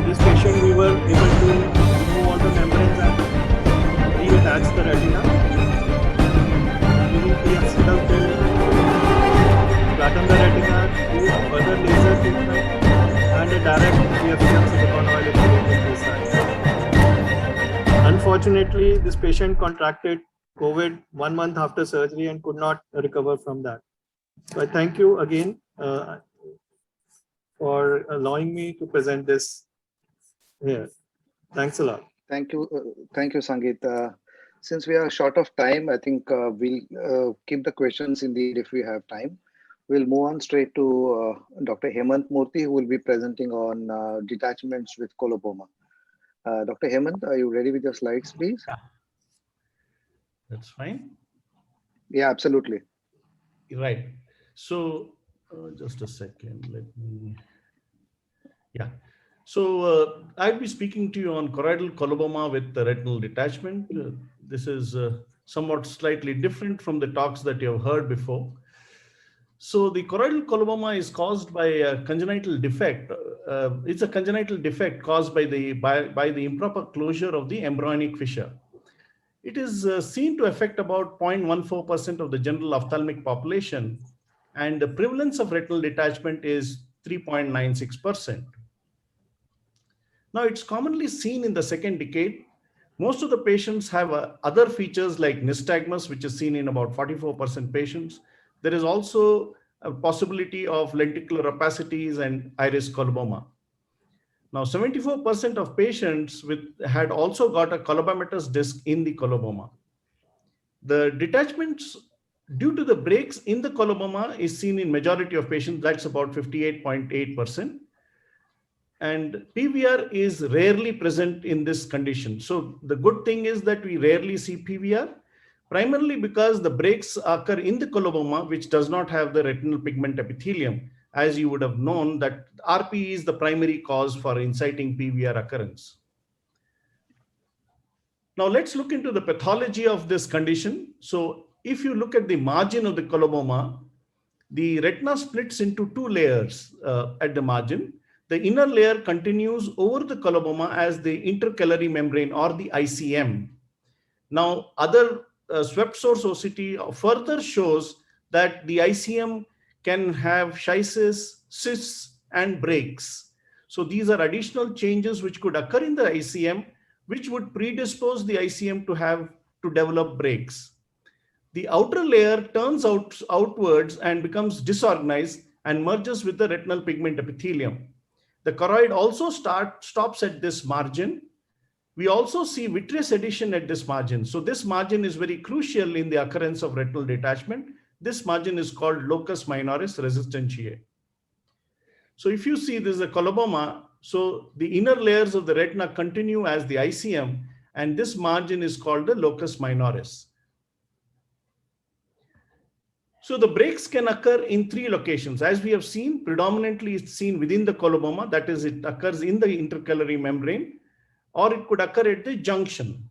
This patient, we were able to remove all the membranes and reattach the retina using PFCL to flatten the retina, do further laser treatment, and a direct PFCL silicone oil exposure to size. Unfortunately, this patient contracted COVID 1 month after surgery and could not recover from that. So I thank you again for allowing me to present this here. Thanks a lot. Thank you, Sangeet. Since we are short of time, I think we'll keep the questions in the end if we have time. We'll move on straight to Dr. Hemant Murthy, who will be presenting on detachments with coloboma. Dr. Hemant, are you ready with your slides, please? That's fine. Yeah, absolutely. Right. So just a second. Let me. Yeah. So I'll be speaking to you on choroidal coloboma with the retinal detachment. This is somewhat slightly different from the talks that you have heard before. So the choroidal coloboma is caused by a congenital defect. It's a congenital defect caused by the improper closure of the embryonic fissure. It is seen to affect about 0.14% of the general ophthalmic population, and the prevalence of retinal detachment is 3.96%. Now, it's commonly seen in the second decade. Most of the patients have other features like nystagmus, which is seen in about 44% patients. There is also a possibility of lenticular opacities and iris coloboma. Now, 74% of patients had also got a colobomatous disc in the coloboma. The detachments due to the breaks in the coloboma is seen in majority of patients, that's about 58.8%. And PVR is rarely present in this condition. So the good thing is that we rarely see PVR, primarily because the breaks occur in the coloboma, which does not have the retinal pigment epithelium. As you would have known that RPE is the primary cause for inciting PVR occurrence. Now let's look into the pathology of this condition. So if you look at the margin of the coloboma, the retina splits into two layers at the margin. The inner layer continues over the coloboma as the intercalary membrane or the ICM. Now, other swept source OCT further shows that the ICM can have schisis, cysts, and breaks. So these are additional changes which could occur in the ICM, which would predispose the ICM to develop breaks. The outer layer turns outwards and becomes disorganized and merges with the retinal pigment epithelium. The choroid also stops at this margin. We also see vitreous adhesion at this margin. So this margin is very crucial in the occurrence of retinal detachment. This margin is called locus minoris resistentiae. So if you see this is a coloboma, so the inner layers of the retina continue as the ICM, and this margin is called the locus minoris. So the breaks can occur in three locations. As we have seen, predominantly it's seen within the coloboma, that is, it occurs in the intercalary membrane, or it could occur at the junction.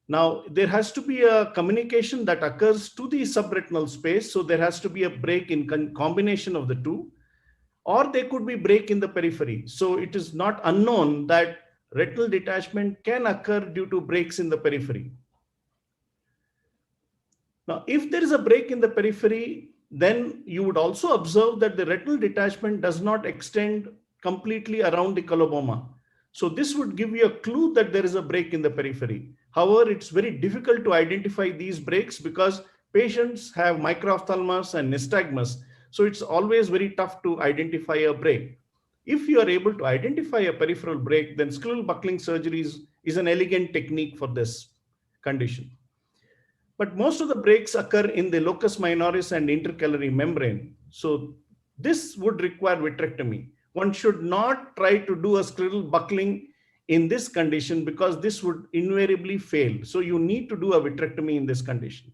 Now, there has to be a communication that occurs to the subretinal space, so there has to be a break in combination of the two, or there could be break in the periphery. So it is not unknown that retinal detachment can occur due to breaks in the periphery. Now, if there is a break in the periphery, then you would also observe that the retinal detachment does not extend completely around the coloboma. So this would give you a clue that there is a break in the periphery. However, it's very difficult to identify these breaks because patients have microphthalmus and nystagmus. So it's always very tough to identify a break. If you are able to identify a peripheral break, then scleral buckling surgery is an elegant technique for this condition. But most of the breaks occur in the locus minoris and intercalary membrane. So this would require vitrectomy. One should not try to do a scleral buckling in this condition because this would invariably fail. So you need to do a vitrectomy in this condition.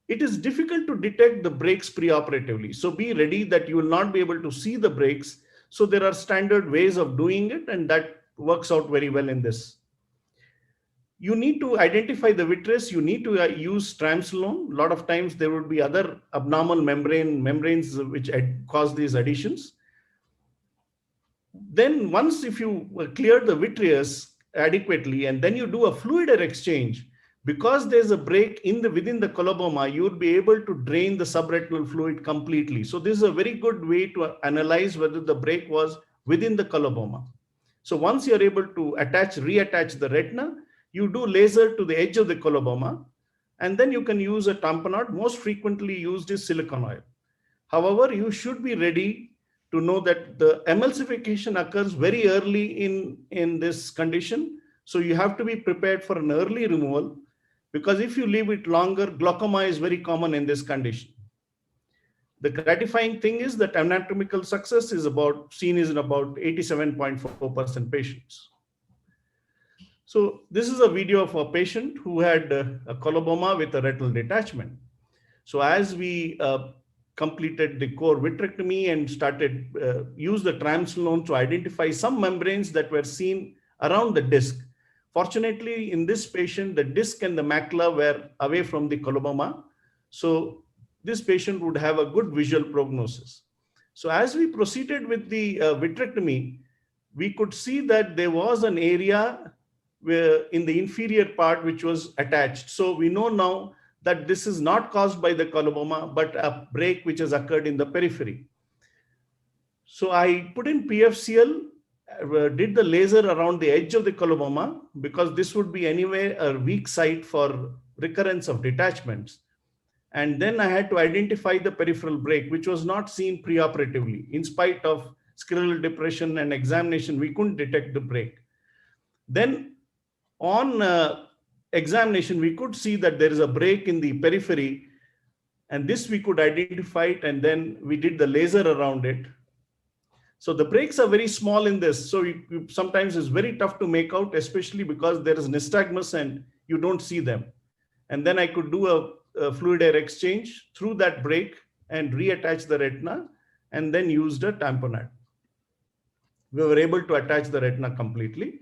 It is difficult to detect the breaks preoperatively. So be ready that you will not be able to see the breaks. So there are standard ways of doing it, and that works out very well in this. You need to identify the vitreous. You need to use triamcinolone. A lot of times there would be other abnormal membranes which cause these adhesions. Then once if you clear the vitreous adequately and then you do a fluid air exchange, because there's a break within the coloboma, you would be able to drain the subretinal fluid completely. So this is a very good way to analyze whether the break was within the coloboma. So once you're able to reattach the retina, you do laser to the edge of the coloboma, and then you can use a tamponade. Most frequently used is silicone oil. However, you should be ready to know that the emulsification occurs very early in this condition. So you have to be prepared for an early removal, because if you leave it longer, glaucoma is very common in this condition. The gratifying thing is that anatomical success is seen in about 87.4% patients. So this is a video of a patient who had a coloboma with a retinal detachment. So as we completed the core vitrectomy and started use the triamcinolone to identify some membranes that were seen around the disc. Fortunately, in this patient, the disc and the macula were away from the coloboma. So this patient would have a good visual prognosis. So as we proceeded with the vitrectomy, we could see that there was an area where in the inferior part which was attached. So we know now that this is not caused by the coloboma, but a break which has occurred in the periphery. So I put in PFCL, did the laser around the edge of the coloboma, because this would be anyway a weak site for recurrence of detachments. And then I had to identify the peripheral break, which was not seen preoperatively. In spite of scleral depression and examination, we couldn't detect the break. Then on examination, we could see that there is a break in the periphery, and this we could identify it, and then we did the laser around it. So the breaks are very small in this. So sometimes it's very tough to make out, especially because there is nystagmus and you don't see them. And then I could do a fluid air exchange through that break and reattach the retina, and then used a tamponade. We were able to attach the retina completely.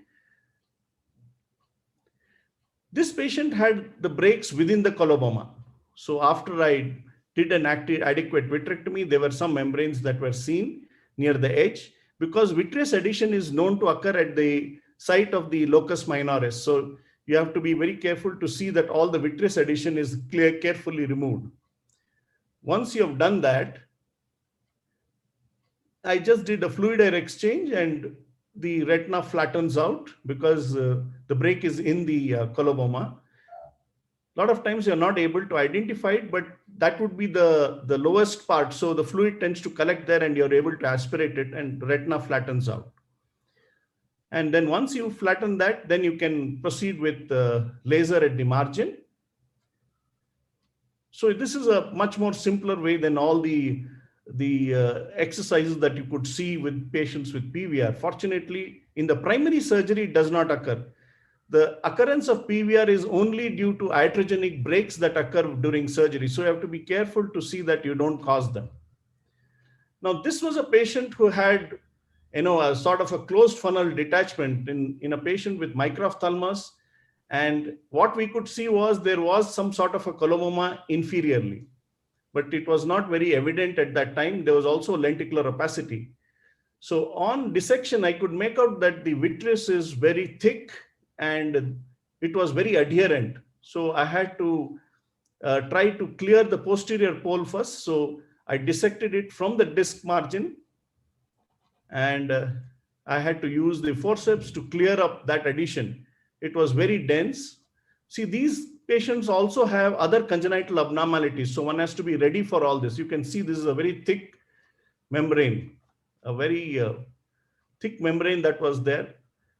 This patient had the breaks within the coloboma. So after I did an adequate vitrectomy, there were some membranes that were seen near the edge, because vitreous adhesion is known to occur at the site of the locus minoris. So you have to be very careful to see that all the vitreous adhesion is carefully removed. Once you have done that, I just did a fluid air exchange and the retina flattens out because the break is in the coloboma. A lot of times you're not able to identify it, but that would be the lowest part. So the fluid tends to collect there and you're able to aspirate it and the retina flattens out. And then once you flatten that, then you can proceed with the laser at the margin. So this is a much more simpler way than all the exercises that you could see with patients with PVR. Fortunately, in the primary surgery, it does not occur. The occurrence of PVR is only due to iatrogenic breaks that occur during surgery. So you have to be careful to see that you don't cause them. Now, this was a patient who had, a sort of a closed funnel detachment in a patient with microphthalmus. And what we could see was there was some sort of a coloboma inferiorly, but it was not very evident at that time. There was also lenticular opacity. So on dissection, I could make out that the vitreous is very thick and it was very adherent. So I had to try to clear the posterior pole first. So I dissected it from the disc margin, and I had to use the forceps to clear up that adhesion. It was very dense. See, these patients also have other congenital abnormalities. So one has to be ready for all this. You can see this is a very thick membrane, a very thick membrane that was there.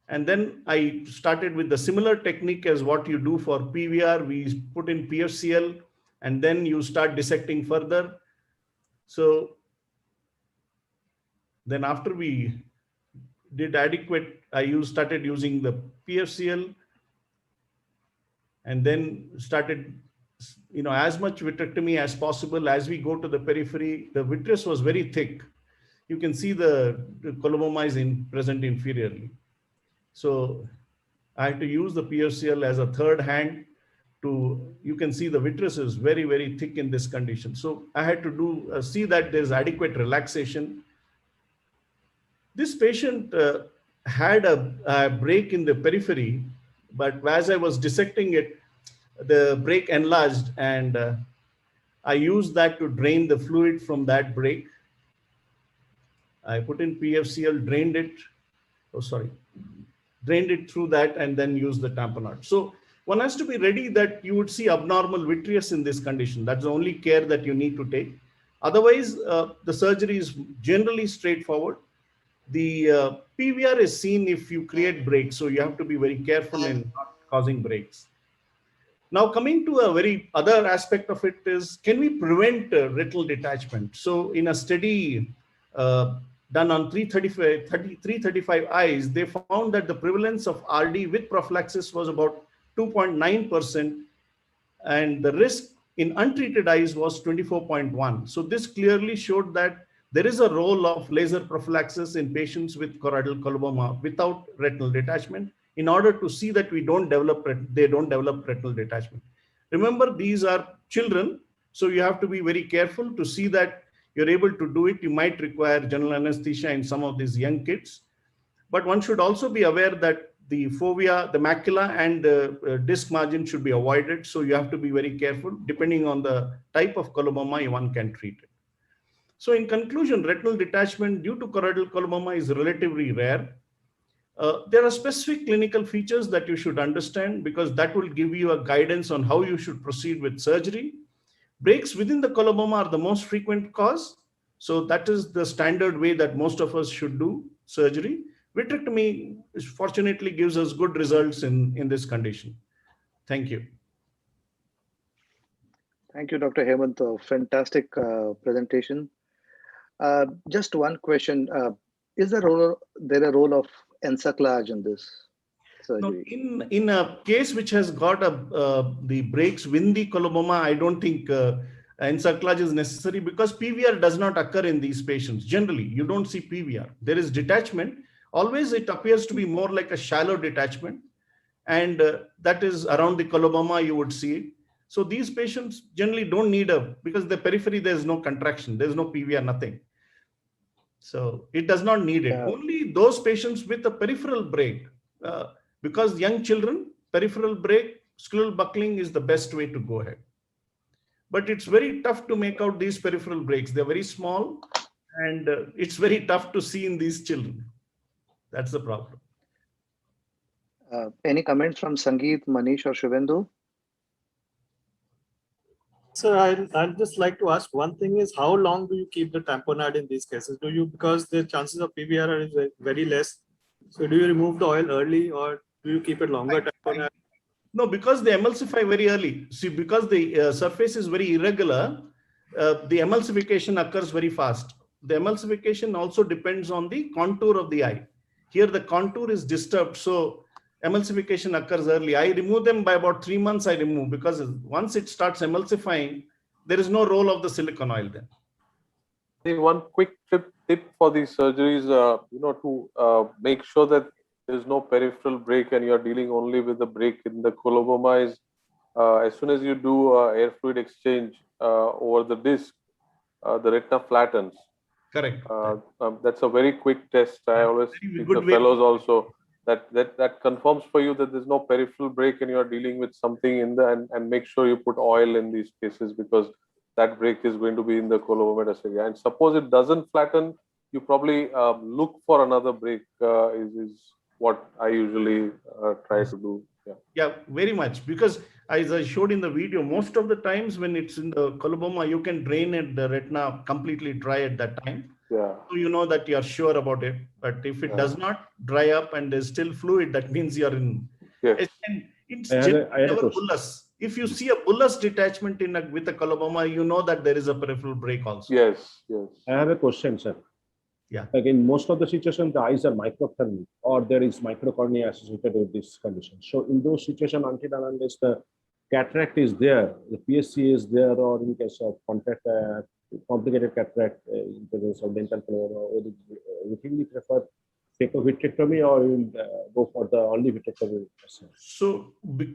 And then I started with the similar technique as what you do for PVR. We put in PFCL and then you start dissecting further. So then after we did adequate, I started using the PFCL and then started, as much vitrectomy as possible. As we go to the periphery, the vitreous was very thick. You can see the coloboma is present inferiorly. So I had to use the PFCL as a third hand you can see the vitreous is very, very thick in this condition. So I had to see that there's adequate relaxation. This patient had a break in the periphery, but as I was dissecting it, the break enlarged, and I used that to drain the fluid from that break. I put in PFCL, drained it through that, and then used the tamponade. So one has to be ready that you would see abnormal vitreous in this condition. That's the only care that you need to take. Otherwise, the surgery is generally straightforward. The PVR is seen if you create breaks, so you have to be very careful in not causing breaks. Now, coming to a very other aspect of it is, can we prevent retinal detachment? So in a study done on 335 eyes, they found that the prevalence of RD with prophylaxis was about 2.9%, and the risk in untreated eyes was 24.1. So this clearly showed that there is a role of laser prophylaxis in patients with choroidal coloboma without retinal detachment, in order to see that they don't develop retinal detachment. Remember, these are children, so you have to be very careful to see that you're able to do it. You might require general anesthesia in some of these young kids, but one should also be aware that the fovea, the macula, and the disc margin should be avoided. So you have to be very careful. Depending on the type of coloboma, one can treat it. So in conclusion, retinal detachment due to choroidal coloboma is relatively rare. There are specific clinical features that you should understand, because that will give you a guidance on how you should proceed with surgery. Breaks within the coloboma are the most frequent cause. So that is the standard way that most of us should do surgery. Vitrectomy fortunately gives us good results in this condition. Thank you. Thank you, Dr. Hemant. Fantastic presentation. Just one question. Is there a role of encerclage in this surgery? No, in a case which has got the breaks within the coloboma, I don't think encerclage is necessary, because PVR does not occur in these patients. Generally, you don't see PVR. There is detachment. Always it appears to be more like a shallow detachment, and that is around the coloboma you would see it. So these patients generally don't need because the periphery, there's no contraction, there's no PVR, nothing. So it does not need it. Yeah. Only those patients with a peripheral break, because young children, peripheral break, scleral buckling is the best way to go ahead. But it's very tough to make out these peripheral breaks. They're very small, and it's very tough to see in these children. That's the problem. Any comments from Sangeet, Manish, or Shivendu? So I'd just like to ask, one thing is, how long do you keep the tamponade in these cases? Do you, because the chances of PVR is very less, so do you remove the oil early, or do you keep it longer? Tamponade? No, because they emulsify very early. See, because the surface is very irregular, the emulsification occurs very fast. The emulsification also depends on the contour of the eye. Here the contour is disturbed, so emulsification occurs early. I remove them by about 3 months. I remove, because once it starts emulsifying, there is no role of the silicone oil then. One quick tip for these surgeries, to make sure that there's no peripheral break and you're dealing only with the break in the coloboma is, as soon as you do air fluid exchange over the disc, the retina flattens. Correct. That's a very quick test. I always think the fellows also that confirms for you that there's no peripheral break and you're dealing with something in the, and make sure you put oil in these cases, because that break is going to be in the colobomatous area. And suppose it doesn't flatten, you probably look for another break, is what I usually try to do. Yeah, very much. Because as I showed in the video, most of the times when it's in the coloboma, you can drain it, the retina completely dry at that time. Yeah. So you know that you're sure about it. But if it does not dry up and there's still fluid, that means you're in. Yes. And it's I had a never question. bullous. If you see a bullous detachment with a coloboma, you know that there is a peripheral break also. Yes. Yes. I have a question, sir. Yeah. Like in most of the situations, the eyes are microphthalmic or there is microcornea associated with this condition. So in those situations, until and unless the cataract is there, the PSC is there, or in case of complicated cataract, in presence of dental coloboma, you think we prefer phaco-vitrectomy or you go for the only vitrectomy? So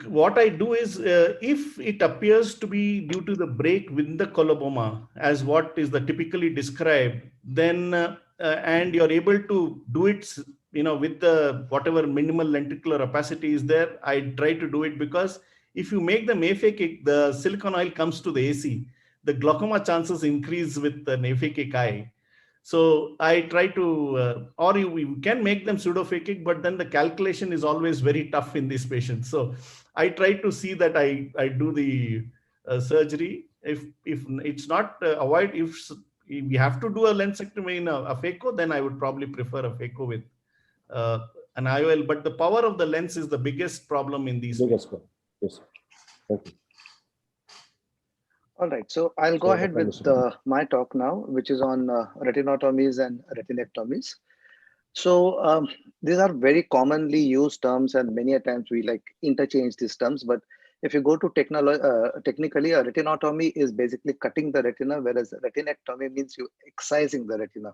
what I do is, if it appears to be due to the break within the coloboma, as what is the typically described, then and you're able to do it, with the whatever minimal lenticular opacity is there, I try to do it, because if you make them aphakic, the silicone oil comes to the AC, the glaucoma chances increase with an aphakic eye. So I try to, or you can make them pseudophakic, but then the calculation is always very tough in these patients. So I try to see that I do the surgery. If it's not if we have to do a lensectomy in a phaco, then I would probably prefer a phaco with an IOL. But the power of the lens is the biggest problem in these. Biggest problem. Yes. Thank you. All right, so I'll go ahead with my talk now, which is on retinotomies and retinectomies. So these are very commonly used terms, and many a times we like interchange these terms. But if you go to technically, a retinotomy is basically cutting the retina, whereas retinectomy means you excising the retina.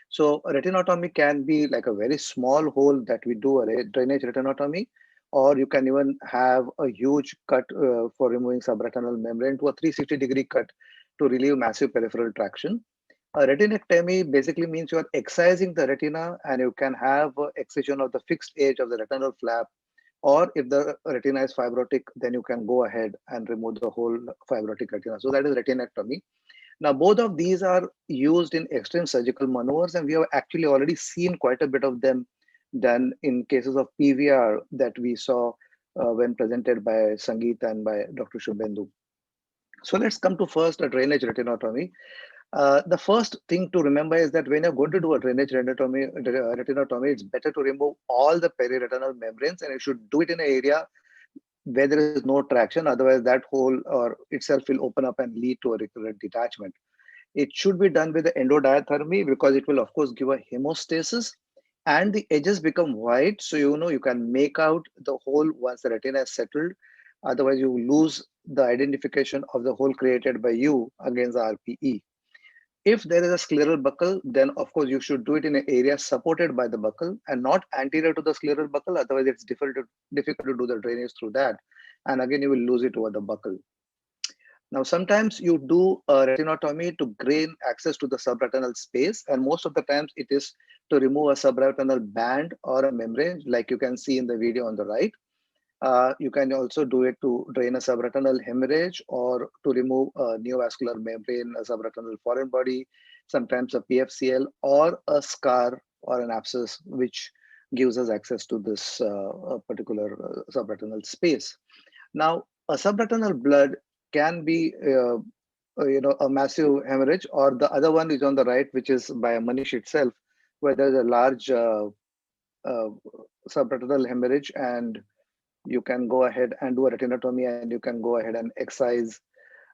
So a retinotomy can be like a very small hole that we do a drainage retinotomy, or you can even have a huge cut for removing subretinal membrane to a 360-degree cut to relieve massive peripheral traction. A retinectomy basically means you are excising the retina, and you can have excision of the fixed edge of the retinal flap, or if the retina is fibrotic, then you can go ahead and remove the whole fibrotic retina. So that is retinectomy. Now, both of these are used in extreme surgical maneuvers, and we have actually already seen quite a bit of them done in cases of PVR that we saw when presented by Sangeet and by Dr. Shubhendu. So let's come to first a drainage retinotomy. The first thing to remember is that when you're going to do a drainage retinotomy, it's better to remove all the periretinal membranes, and you should do it in an area where there is no traction. Otherwise, that hole or itself will open up and lead to a recurrent detachment. It should be done with the endodiathermy, because it will, of course, give a hemostasis, and the edges become white. So, you can make out the hole once the retina is settled. Otherwise, you lose the identification of the hole created by you against the RPE. If there is a scleral buccal, then of course you should do it in an area supported by the buccal and not anterior to the scleral buccal. Otherwise, it's difficult to do the drainage through that. And again, you will lose it over the buccal. Now, sometimes you do a retinotomy to gain access to the subretinal space. And most of the times it is to remove a subretinal band or a membrane, like you can see in the video on the right. You can also do it to drain a subretinal hemorrhage, or to remove a neovascular membrane, a subretinal foreign body, sometimes a PFCL, or a scar or an abscess, which gives us access to this particular subretinal space. Now, a subretinal blood can be a massive hemorrhage, or the other one is on the right, which is by Manish itself, where there's a large subretinal hemorrhage, and you can go ahead and do a retinotomy, and you can go ahead and excise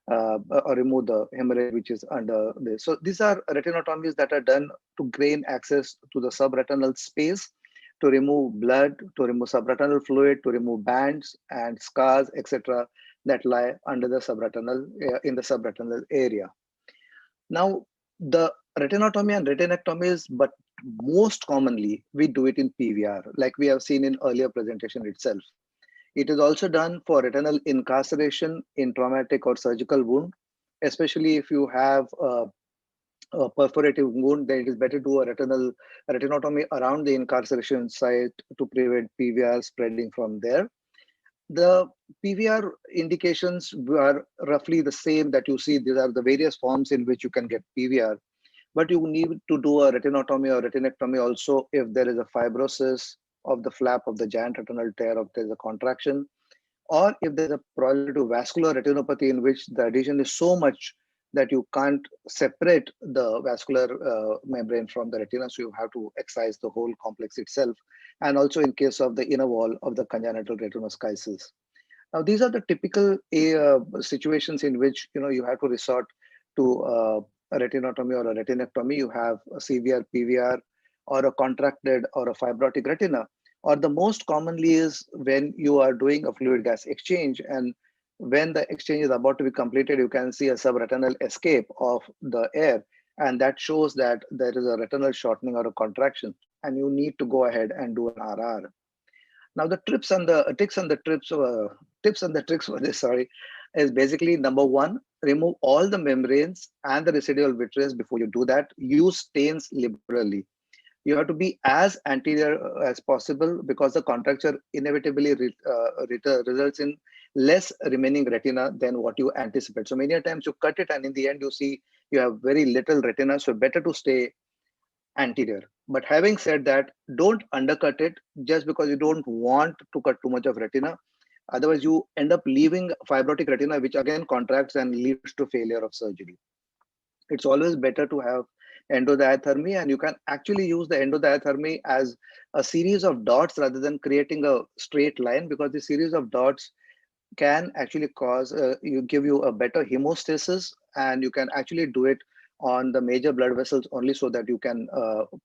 or remove the hemorrhage which is under this. So these are retinotomies that are done to gain access to the subretinal space, to remove blood, to remove subretinal fluid, to remove bands and scars, etc., that lie under the subretinal in the subretinal area. Now, the retinotomy and retinectomies, but most commonly we do it in PVR, like we have seen in earlier presentation itself. It is also done for retinal incarceration in traumatic or surgical wound, especially if you have a perforative wound. Then it is better to do a retinotomy around the incarceration site to prevent PVR spreading from there. The PVR indications are roughly the same that you see. These are the various forms in which you can get PVR, but you need to do a retinotomy or retinectomy also if there is a fibrosis of the flap of the giant retinal tear if there's a contraction, or if there's a proliferative vascular retinopathy in which the adhesion is so much that you can't separate the vascular membrane from the retina, so you have to excise the whole complex itself, and also in case of the inner wall of the congenital retinoschisis. Now, these are the typical situations in which you have to resort to a retinotomy or a retinectomy. You have a severe PVR or a contracted or a fibrotic retina, or the most commonly is when you are doing a fluid gas exchange, and when the exchange is about to be completed, you can see a subretinal escape of the air, and that shows that there is a retinal shortening or a contraction, and you need to go ahead and do an RR. Now, the tips and the tricks for this, is basically number one, remove all the membranes and the residual vitreous before you do that. Use stains liberally. You have to be as anterior as possible because the contracture inevitably results in less remaining retina than what you anticipate. So many times you cut it and in the end you see you have very little retina. So better to stay anterior. But having said that, don't undercut it just because you don't want to cut too much of retina. Otherwise, you end up leaving fibrotic retina, which again contracts and leads to failure of surgery. It's always better to have endodiathermy, and you can actually use the endodiathermy as a series of dots rather than creating a straight line, because the series of dots can actually cause give you a better hemostasis, and you can actually do it on the major blood vessels only, so that you can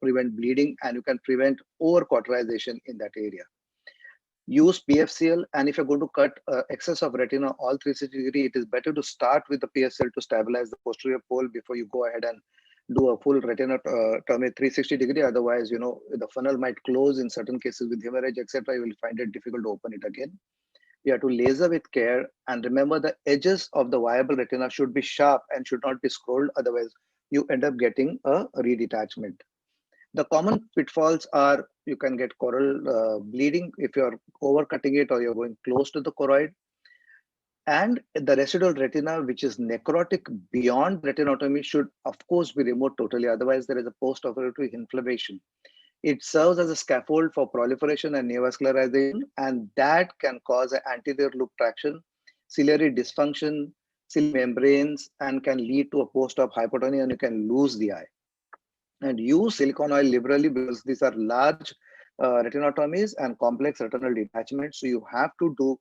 prevent bleeding and you can prevent over-cauterization in that area. Use PFCL, and if you're going to cut excess of retina all 360 degree, it is better to start with the PFCL to stabilize the posterior pole before you go ahead and do a full retinotomy 360 degree. Otherwise, the funnel might close in certain cases with hemorrhage, etc. You will find it difficult to open it again. You have to laser with care, and remember the edges of the viable retina should be sharp and should not be scrolled. Otherwise, you end up getting a redetachment. The common pitfalls are you can get choroidal bleeding if you're overcutting it or you're going close to the choroid. And the residual retina, which is necrotic beyond retinotomy, should of course be removed totally. Otherwise, there is a post-operative inflammation. It serves as a scaffold for proliferation and neovascularization, and that can cause an anterior loop traction, ciliary dysfunction, ciliary membranes, and can lead to a post-op hypotony, and you can lose the eye. And use silicone oil liberally because these are large retinotomies and complex retinal detachments. So you have to do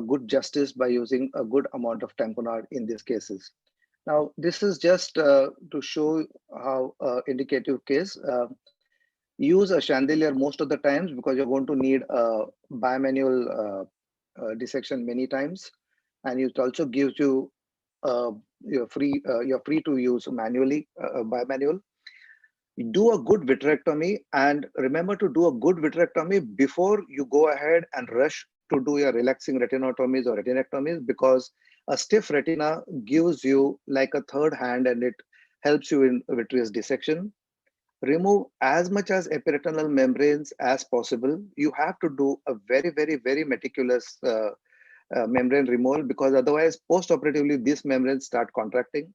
good justice by using a good amount of tamponade in these cases. Now, this is just to show how indicative case. Use a chandelier most of the times because you're going to need a bimanual dissection many times, and it also gives you you're free to use manually bimanual. Do a good vitrectomy, and remember to do a good vitrectomy before you go ahead and rush to do your relaxing retinotomies or retinectomies, because a stiff retina gives you like a third hand and it helps you in vitreous dissection. Remove as much as epiretinal membranes as possible. You have to do a very, very, very meticulous membrane removal, because otherwise post-operatively these membranes start contracting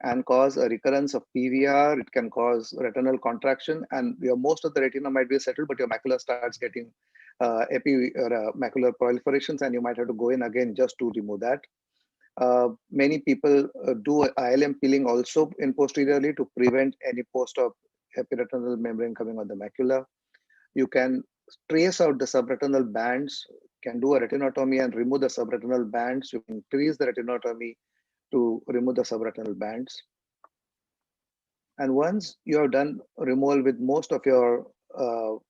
and cause a recurrence of PVR. It can cause retinal contraction, and most of the retina might be settled, but your macula starts getting macular proliferations, and you might have to go in again just to remove that. Many people do ILM peeling also in posteriorly to prevent any post-op epiretinal membrane coming on the macula. You can trace out the subretinal bands, can do a retinotomy and remove the subretinal bands. You can increase the retinotomy to remove the subretinal bands. And once you have done removal with most of your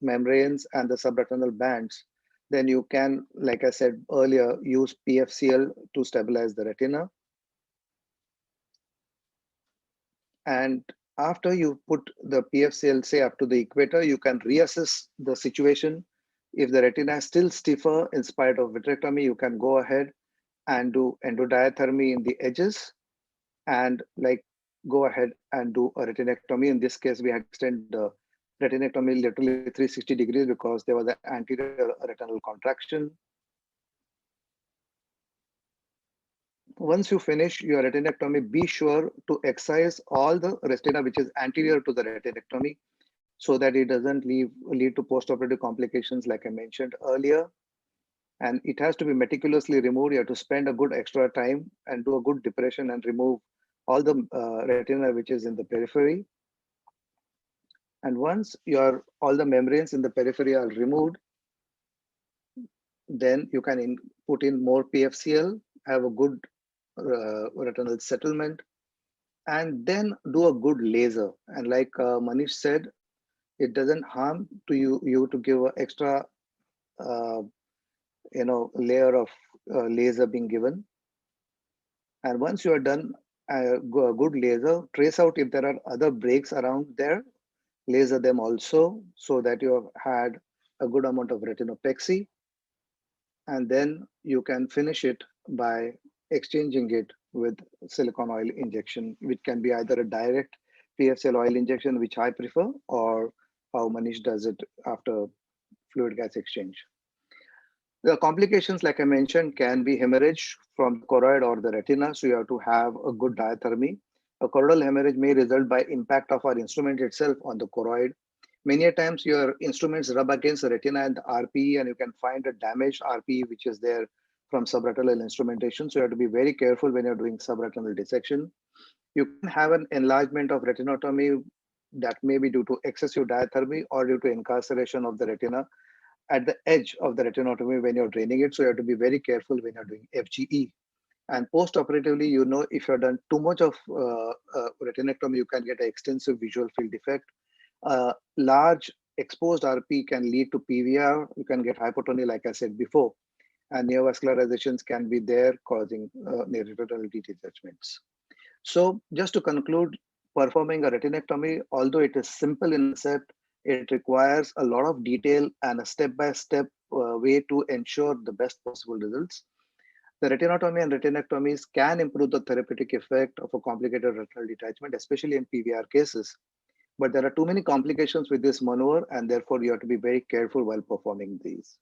membranes and the subretinal bands, then you can, like I said earlier, use PFCL to stabilize the retina. And after you put the PFCL, say up to the equator, you can reassess the situation. If the retina is still stiffer in spite of vitrectomy, you can go ahead and do endodiathermy in the edges, and go ahead and do a retinectomy. In this case, we had extended the retinectomy literally 360 degrees because there was an anterior retinal contraction. Once you finish your retinectomy, be sure to excise all the retina which is anterior to the retinectomy. so that it doesn't lead to post-operative complications like I mentioned earlier. And it has to be meticulously removed. You have to spend a good extra time and do a good depression and remove all the retina which is in the periphery. And once all the membranes in the periphery are removed, then you can put in more PFCL, have a good retinal settlement, and then do a good laser. And like Manish said, it doesn't harm to you to give an extra layer of laser being given. And once you are done a good laser, trace out if there are other breaks around there, laser them also, so that you have had a good amount of retinopexy. And then you can finish it by exchanging it with silicone oil injection, which can be either a direct PFCL oil injection, which I prefer, or how Manish does it after fluid gas exchange. The complications, like I mentioned, can be hemorrhage from the choroid or the retina, so you have to have a good diathermy. A choroidal hemorrhage may result by impact of our instrument itself on the choroid. Many a times your instruments rub against the retina and the RPE, and you can find a damaged RPE which is there from subretinal instrumentation. So you have to be very careful when you're doing subretinal dissection. You can have an enlargement of retinotomy that may be due to excessive diathermy or due to incarceration of the retina at the edge of the retinotomy when you're draining it. So you have to be very careful when you're doing FGE. And post-operatively, if you've done too much of retinectomy, you can get an extensive visual field defect. Large exposed RP can lead to PVR. You can get hypotony, like I said before, and neovascularizations can be there, causing near-retinal detachments. So just to conclude, performing a retinectomy, although it is simple in concept, it requires a lot of detail and a step-by-step way to ensure the best possible results. The retinotomy and retinectomies can improve the therapeutic effect of a complicated retinal detachment, especially in PVR cases. But there are too many complications with this maneuver, and therefore you have to be very careful while performing these.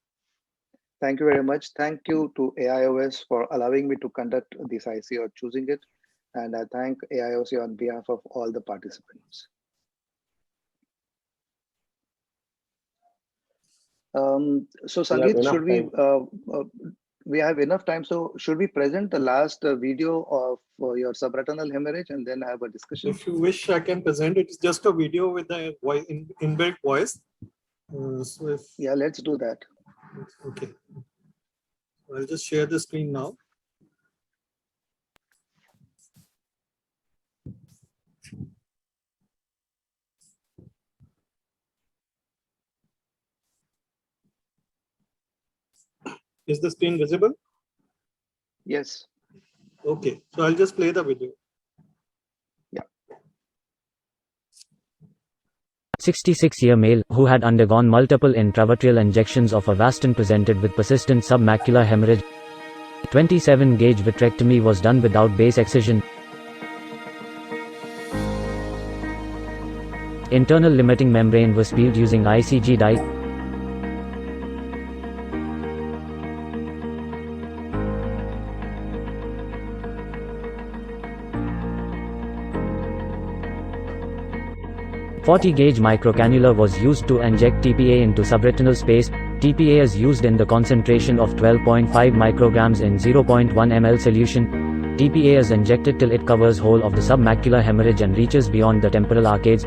Thank you very much. Thank you to AIOS for allowing me to conduct this IC or choosing it. And I thank AIOC on behalf of all the participants. So Sangeet, should we have enough time? So should we present the last video of your subretinal hemorrhage and then have a discussion? If you wish, I can present it. It's just a video with the voice, inbuilt voice. Yeah, let's do that. Okay. I'll just share the screen now. Is the screen visible? Yes. Okay, so I'll just play the video. Yeah. 66-year male who had undergone multiple intravitreal injections of Avastin presented with persistent submacular hemorrhage. 27-gauge vitrectomy was done without base excision. Internal limiting membrane was peeled using ICG dye. A 40-gauge microcannula was used to inject TPA into subretinal space. TPA is used in the concentration of 12.5 micrograms in 0.1 ml solution. TPA is injected till it covers whole of the submacular hemorrhage and reaches beyond the temporal arcades.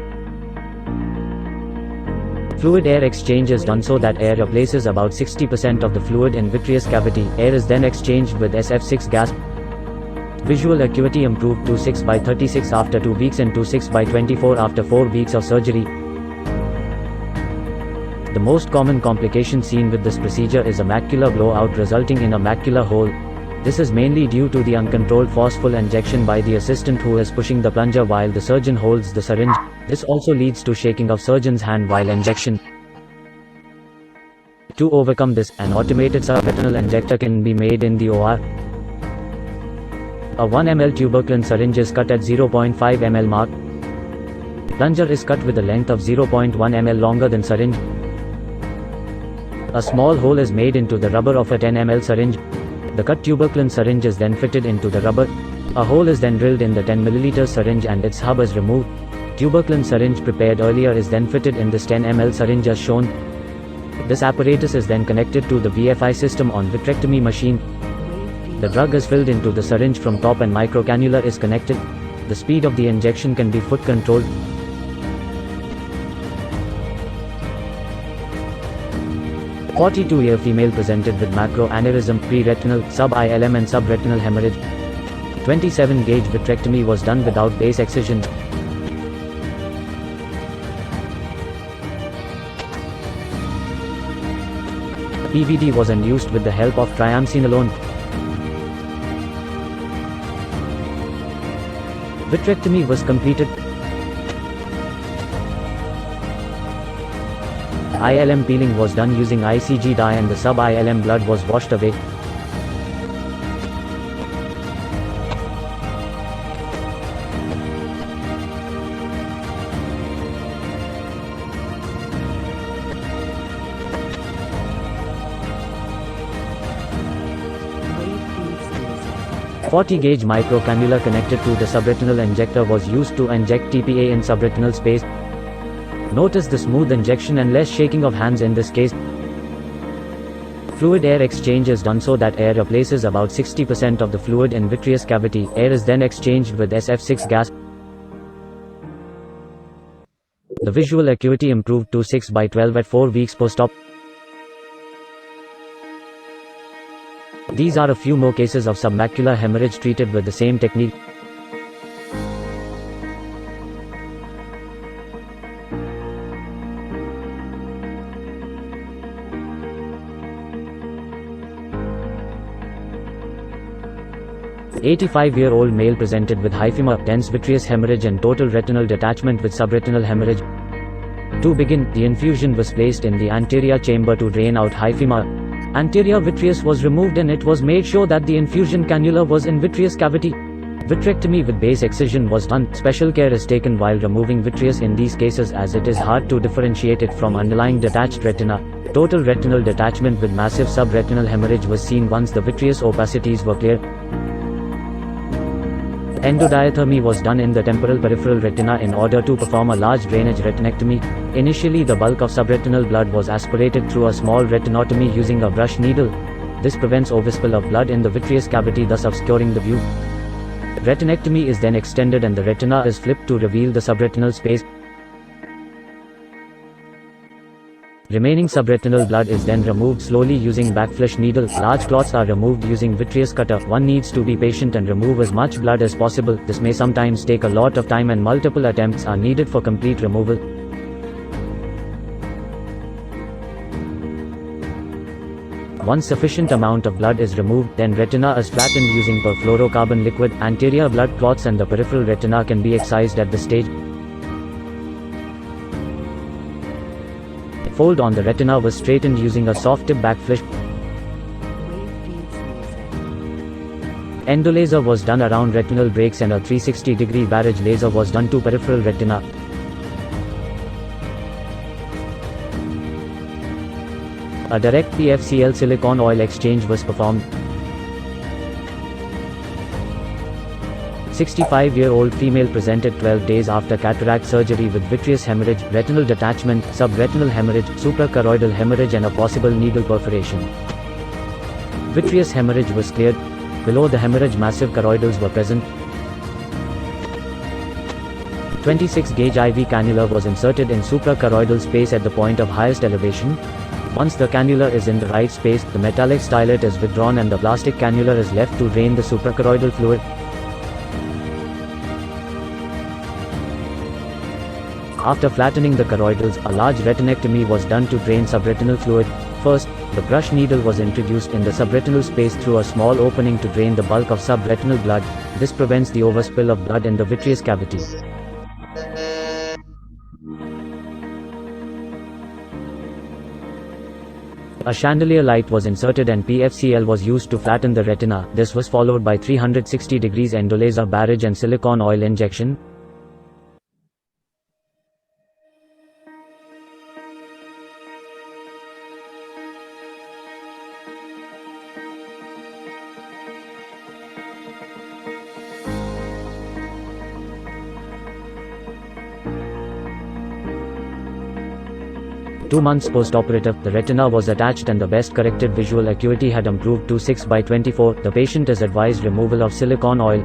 Fluid-air exchange is done so that air replaces about 60% of the fluid in vitreous cavity. Air is then exchanged with SF6 gas. Visual acuity improved to 6/36 after 2 weeks and to 6/24 after 4 weeks of surgery. The most common complication seen with this procedure is a macular blowout resulting in a macular hole. This is mainly due to the uncontrolled forceful injection by the assistant who is pushing the plunger while the surgeon holds the syringe. This also leads to shaking of surgeon's hand while injection. To overcome this, an automated subretinal injector can be made in the OR. A 1 ml tuberculin syringe is cut at 0.5 ml mark. Plunger is cut with a length of 0.1 ml longer than syringe. A small hole is made into the rubber of a 10 ml syringe. The cut tuberculin syringe is then fitted into the rubber. A hole is then drilled in the 10 ml syringe and its hub is removed. Tuberculin syringe prepared earlier is then fitted in this 10 ml syringe as shown. This apparatus is then connected to the VFI system on vitrectomy machine. The drug is filled into the syringe from top and microcannula is connected. The speed of the injection can be foot controlled. A 42-year female presented with macroaneurysm, pre-retinal, sub-ILM and subretinal hemorrhage. 27-gauge vitrectomy was done without base excision. PVD was induced with the help of triamcinolone. Vitrectomy was completed. ILM peeling was done using ICG dye and the sub-ILM blood was washed away. A 40-gauge microcannula connected to the subretinal injector was used to inject TPA in subretinal space. Notice the smooth injection and less shaking of hands in this case. Fluid-air exchange is done so that air replaces about 60% of the fluid in vitreous cavity. Air is then exchanged with SF6 gas. The visual acuity improved to 6/12 at 4 weeks post-op. These are a few more cases of submacular hemorrhage treated with the same technique. An 85-year-old male presented with hyphema, dense vitreous hemorrhage and total retinal detachment with subretinal hemorrhage. To begin, the infusion was placed in the anterior chamber to drain out hyphema. Anterior vitreous was removed and it was made sure that the infusion cannula was in vitreous cavity. Vitrectomy with base excision was done. Special care is taken while removing vitreous in these cases as it is hard to differentiate it from underlying detached retina. Total retinal detachment with massive subretinal hemorrhage was seen once the vitreous opacities were clear. Endodiathermy was done in the temporal peripheral retina in order to perform a large drainage retinectomy. Initially, the bulk of subretinal blood was aspirated through a small retinotomy using a brush needle. This prevents overspill of blood in the vitreous cavity, thus obscuring the view. Retinectomy is then extended and the retina is flipped to reveal the subretinal space. Remaining subretinal blood is then removed slowly using backflash needle. Large clots are removed using vitreous cutter. One needs to be patient and remove as much blood as possible. This may sometimes take a lot of time and multiple attempts are needed for complete removal. Once sufficient amount of blood is removed, then retina is flattened using perfluorocarbon liquid. Anterior blood clots and the peripheral retina can be excised at this stage. Fold on the retina was straightened using a soft tip backflash. Endolaser was done around retinal breaks and a 360-degree barrage laser was done to peripheral retina. A direct PFCL silicone oil exchange was performed. 65-year-old female presented 12 days after cataract surgery with vitreous hemorrhage, retinal detachment, subretinal hemorrhage, suprachoroidal hemorrhage and a possible needle perforation. Vitreous hemorrhage was cleared. Below the hemorrhage massive choroidals were present. 26-gauge IV cannula was inserted in suprachoroidal space at the point of highest elevation. Once the cannula is in the right space, the metallic stylet is withdrawn and the plastic cannula is left to drain the suprachoroidal fluid. After flattening the choroidals, a large retinectomy was done to drain subretinal fluid. First, the brush needle was introduced in the subretinal space through a small opening to drain the bulk of subretinal blood. This prevents the overspill of blood in the vitreous cavity. A chandelier light was inserted and PFCL was used to flatten the retina. This was followed by 360 degrees endolaser barrage and silicone oil injection. 2 months post-operative, the retina was attached and the best corrected visual acuity had improved to 6/24. The patient is advised removal of silicone oil.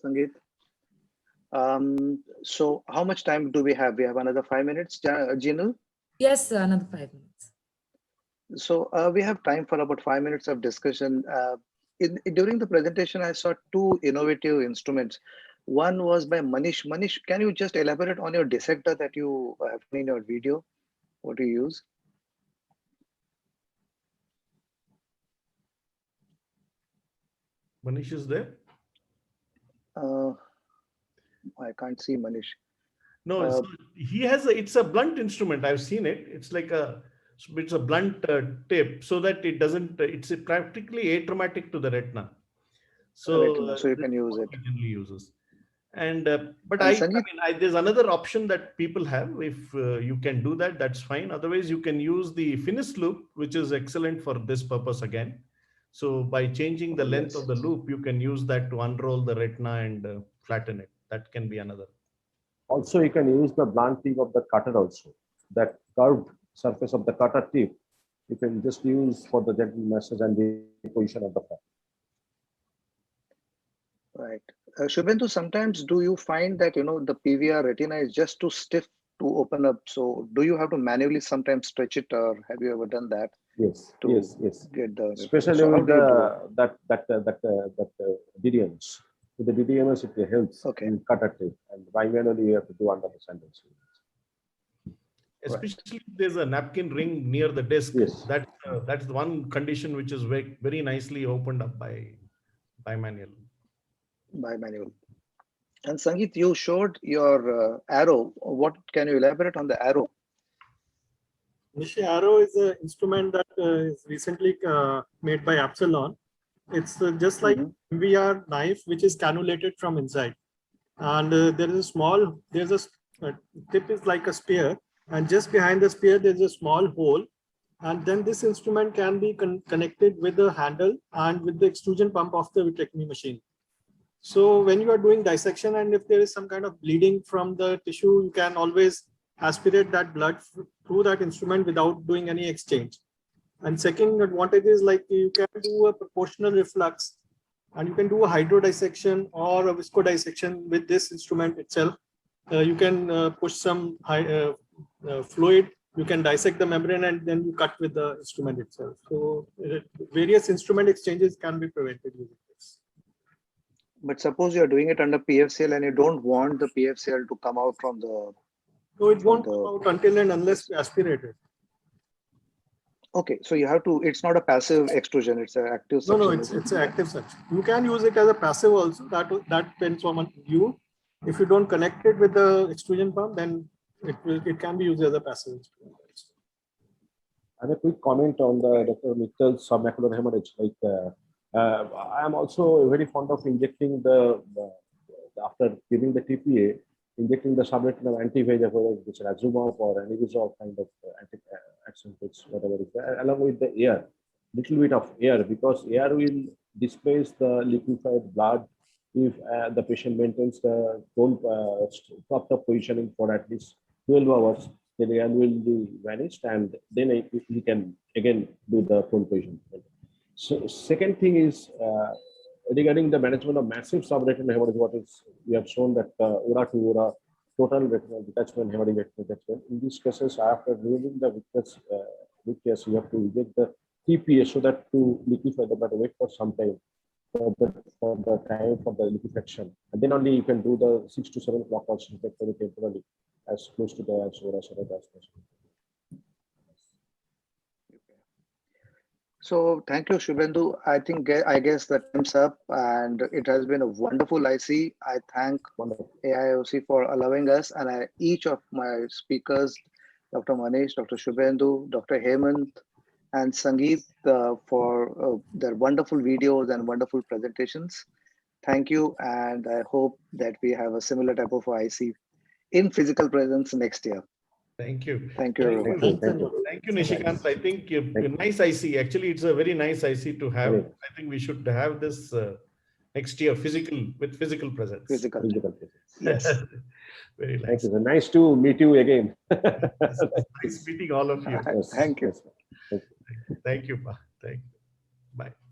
Sangeet. So how much time do we have? We have another 5 minutes, Jinal? Yes, another 5 minutes. So we have time for about 5 minutes of discussion. During the presentation, I saw two innovative instruments. One was by Manish. Manish, can you just elaborate on your dissector that you have in your video? What do you use? Manish is there? I can't see Manish. No, so he has it's a blunt instrument. I've seen it. It's like it's a blunt tip so that it doesn't, it's practically atraumatic to the retina. So, so you can use it. Generally uses. And but And there's another option that people have. If you can do that, that's fine. Otherwise, you can use the Finis loop, which is excellent for this purpose again. So by changing the length of the loop, you can use that to unroll the retina and flatten it. That can be another. Also, you can use the blunt tip of the cutter also. That curved surface of the cutter tip, you can just use for the gentle massage and the position of the flap. Right. Shubhendu, sometimes do you find that, the PVR retina is just too stiff to open up? So do you have to manually sometimes stretch it, or have you ever done that? Yes, yes. Get the Especially so with the DDMs. With the DDMs, it helps in cutter tip, and by manually you have to do under the sandals. Especially if there's a napkin ring near the disc. Yes. That's the one condition which is very, very nicely opened up by manual. By manual. And Sangeet, you showed your arrow. What can you elaborate on the arrow? Nishi, arrow is an instrument that is recently made by Epsilon. It's just like MVR knife, which is cannulated from inside. And there's a tip is like a spear. And just behind the spear, there's a small hole. And then this instrument can be connected with the handle and with the extrusion pump of the vitrectomy machine. So when you are doing dissection and if there is some kind of bleeding from the tissue, you can always aspirate that blood through that instrument without doing any exchange. And second advantage is like you can do a proportional reflux and you can do a hydrodissection or a viscodissection with this instrument itself. You can push some fluid, you can dissect the membrane and then you cut with the instrument itself. So various instrument exchanges can be prevented using this. But suppose you're doing it under PFCL and you don't want the PFCL to come out from the... No, it won't come out until and unless you aspirate it. Okay, so you have to, it's not a passive extrusion, it's an active suction. No, it's an active suction. You can use it as a passive also, that depends on you. If you don't connect it with the extrusion pump, then it can be used as a passive instrument. I have a quick comment on the Dr. Mittal's submacular hemorrhage. I am also very fond of injecting after giving the TPA, injecting the subretinal anti-VEGF, whether it's Razumab or Ranibizumab kind of anti-Axenfix, whatever it is, along with the air, little bit of air, because air will displace the liquefied blood if the patient maintains the propped up positioning for at least 12 hours. The air will be vanished, and then we can again do the full position. So second thing is regarding the management of massive subretinal hemorrhage. What is we have shown that ORA to ORA, total retinal detachment, hemorrhagic detachment. In these cases, after removing the vitreous, you have to inject the TPA so that to liquefy the blood, wait for some time for the liquefaction, and then only you can do the 6 to 7 o'clock also temporarily as close to the ORA as possible. So thank you, Shubhendu. I guess the time's up, and it has been a wonderful IC. I thank AIOC for allowing us, and each of my speakers, Dr. Manish, Dr. Shubhendu, Dr. Hemant, and Sangeet for their wonderful videos and wonderful presentations. Thank you, and I hope that we have a similar type of IC in physical presence next year. Thank you. Thank you. Thank you, Nishikant. I think a nice IC. Actually, it's a very nice IC to have. I think we should have this next year, with physical presence. Physical. Physical presence. Yes. Yes. Very Thank nice. you, sir. Nice to meet you again. Nice meeting all of you. Yes, Thank you. yes, sir. Thank you, Pa. Thank you. Bye.